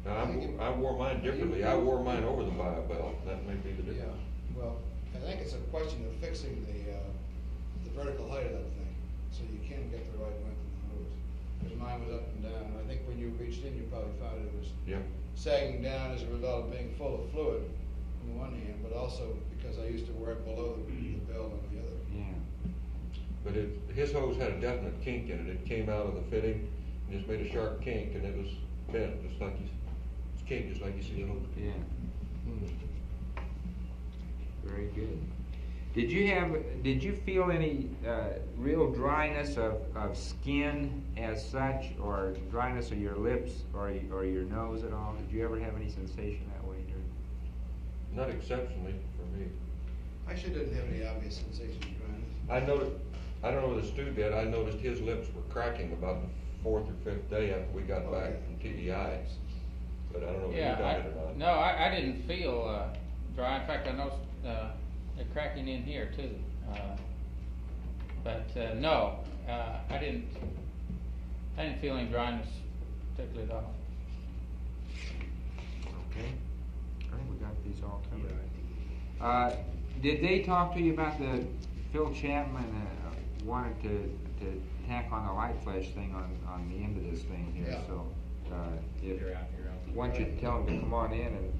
I wore mine differently. I wore mine over the bio belt. That may be the
Yeah,
difference.
well, I think it's a question of fixing the vertical height of that thing, so you can get the right length in the hose. Because mine was up and down, and I think when you reached in, you probably found it was
Yeah.
sagging down as a result of being full of fluid on the one hand, but also because I used to wear it below the belt on the other.
Yeah.
But his hose had a definite kink in it. It came out of the fitting and just made a sharp kink, and it was bent, just like it's kinked, just like you see the hose.
Yeah. Very good. Did you feel any real dryness of skin as such, or dryness of your lips or your nose at all? Did you ever have any sensation that way?
Not exceptionally for me.
I sure didn't have any obvious sensation of dryness.
I don't know whether Stu did, I noticed his lips were cracking about the 4th or 5th day after we got back from TEI. But I don't know if you done it or not.
No, I didn't feel dry. In fact, I noticed the cracking in here too. But no, I didn't feel any dryness particularly at all.
Okay. I think we got these all covered. Did they talk to you about the Phil Chapman wanted to tack on the light flash thing on the end of this thing here?
Yeah.
So if once you tell them to come on in and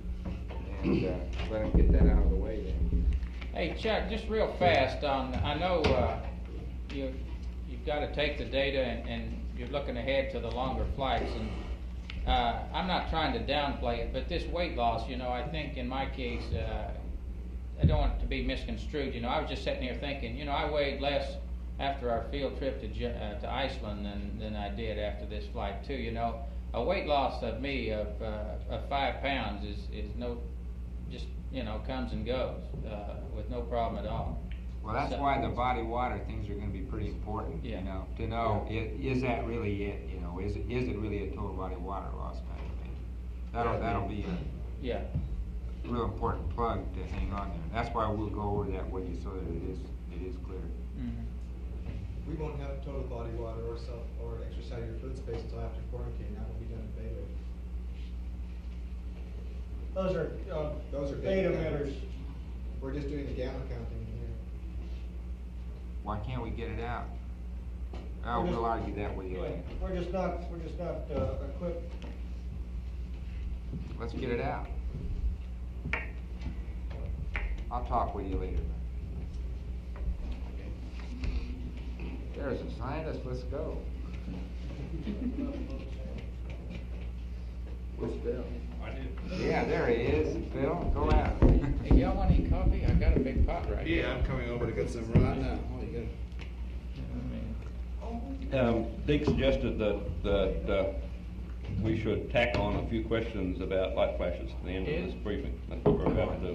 let them get that out of the way then.
Hey Chuck, just real fast on, I know you've got to take the data and you're looking ahead to the longer flights, and I'm not trying to downplay it, but this weight loss, I think in my case, I don't want it to be misconstrued. I was just sitting here thinking, I weighed less after our field trip to Iceland than I did after this flight too. A weight loss of me of 5 pounds is no, just comes and goes with no problem at all.
Well, that's why the body water things are going to be pretty important.
Yeah.
To know is that really it? Is it really a total body water loss kind of thing? That'll be a real important plug to hang on there. That's why we'll go over that with you so that it is clear.
Mm-hmm.
We won't have total body water or extracellular fluid space until after quarantine. That will be done in Baylor.
Those are
beta
beta
emitters.
emitters.
We're just doing the gamma counting here.
Why can't we get it out? We'll argue that with you later.
We're just not equipped.
Let's get it out. I'll talk with you later. There's a scientist. Let's go. Where's Phil? Yeah, there he is. Phil, go out.
Hey, y'all want any coffee? I got a big pot right here.
Yeah, I'm coming over to get some right now. Oh, you
Dick suggested that we should tack on a few questions about light flashes at the end of this briefing. That's what we're about to do.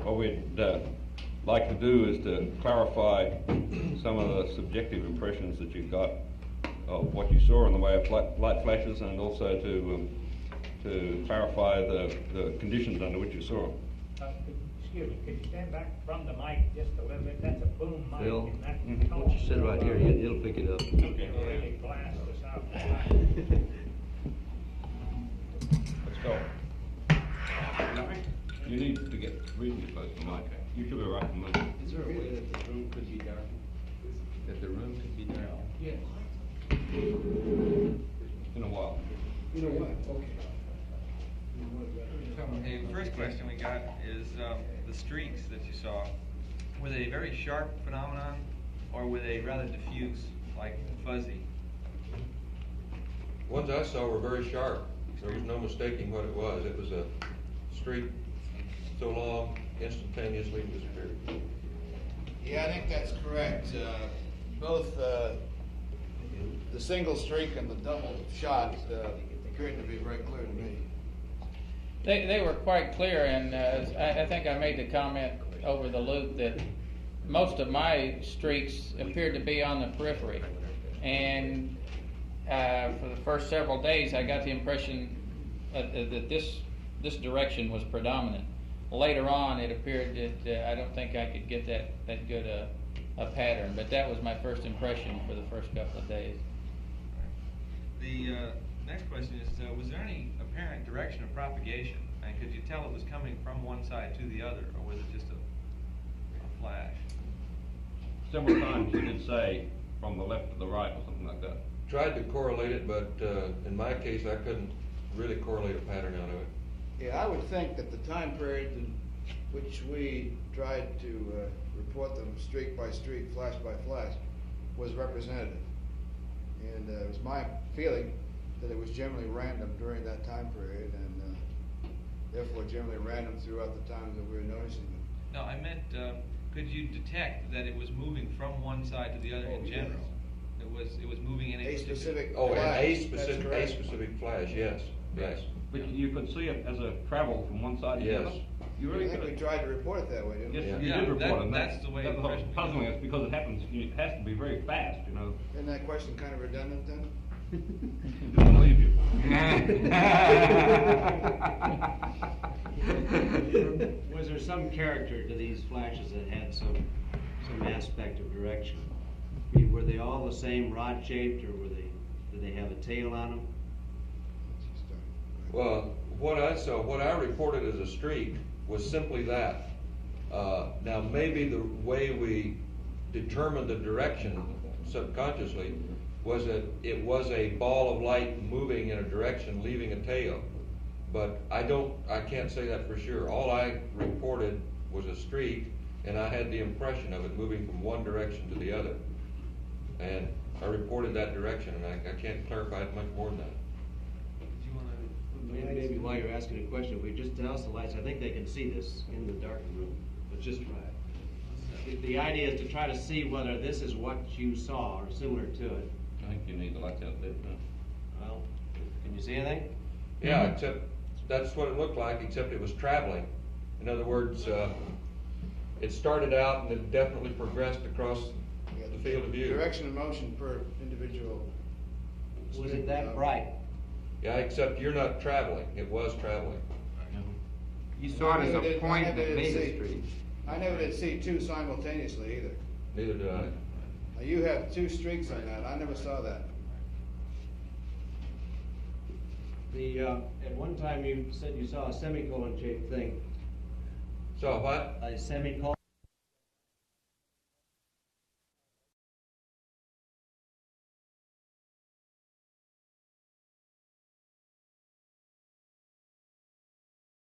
What we'd like to do is to clarify some of the subjective impressions that you got of what you saw in the way of light flashes, and also to clarify the conditions under which you saw them.
Excuse me, could you stand back from the mic just a little bit? That's a boom mic.
Phil,
and that
why don't you sit right here? It'll pick it up.
It'll really blast us out.
Let's go. You need to get reasonably close to the mic. You should be right in the middle.
Is there a way that the room could be darkened?
That the room could be dark.
Yes.
In a while.
You know what? Okay.
The first question we got is the streaks that you saw. Were they a very sharp phenomenon, or were they rather diffuse, like fuzzy?
Ones I saw were very sharp. There was no mistaking what it was. It was a streak so long, instantaneously disappeared.
Yeah, I think that's correct. Both the single streak and the double shot appeared to be very clear to me.
They were quite clear, and I think I made the comment over the loop that most of my streaks appeared to be on the periphery. And for the first several days, I got the impression that this direction was predominant. Later on, it appeared that I don't think I could get that good a pattern, but that was my first impression for the first couple of days.
The next question is, was there any apparent direction of propagation? And could you tell it was coming from one side to the other, or was it just a flash?
Several times you did say from the left to the right or something like that.
Tried to correlate it, but in my case, I couldn't really correlate a pattern out of it.
Yeah, I would think that the time period in which we tried to report them streak by streak, flash by flash, was representative. And it was my feeling that it was generally random during that time period, and therefore generally random throughout the times that we were noticing them.
No, I meant, could you detect that it was moving from one side to the other in general? Yes. It was moving in a
specific
Oh,
flash.
a specific flash, yes.
But you could see it as a travel from one side to the other?
Yes.
You
I
really
think we
could?
tried to report it that way, didn't we?
Yes,
Yeah.
you did report it.
That's the way
That was
impression we
puzzling
get.
us because it happens, it has to be very fast, you know.
Isn't that question kind of redundant then?
Don't believe you.
Was there some character to these flashes that had some aspect of direction? I mean, were they all the same rod shaped, or did they have a tail on them?
Well, what I saw, what I reported as a streak was simply that. Now, maybe the way we determined the direction subconsciously was that it was a ball of light moving in a direction, leaving a tail. But I can't say that for sure. All I reported was a streak, and I had the impression of it moving from one direction to the other. And I reported that direction, and I can't clarify it much more than that.
Maybe while you're asking a question, if we just douse the lights, I think they can see this in the darkened room. Let's just try it. The idea is to try to see whether this is what you saw or similar to it.
I think you need the lights out there.
Well, can you see anything?
Yeah, except that's what it looked like, except it was traveling. In other words, it started out and it definitely progressed across the field of view.
Direction and motion per individual.
Was it that bright?
Yeah, except you're not traveling. It was traveling.
You saw it as a point
I
that
never
made
did
a
see-
streak.
I never did see two simultaneously either.
Neither did I.
Now, you have two streaks on that, I never saw that.
At one time you said you saw a semicolon shaped thing.
So what?
A semicolon.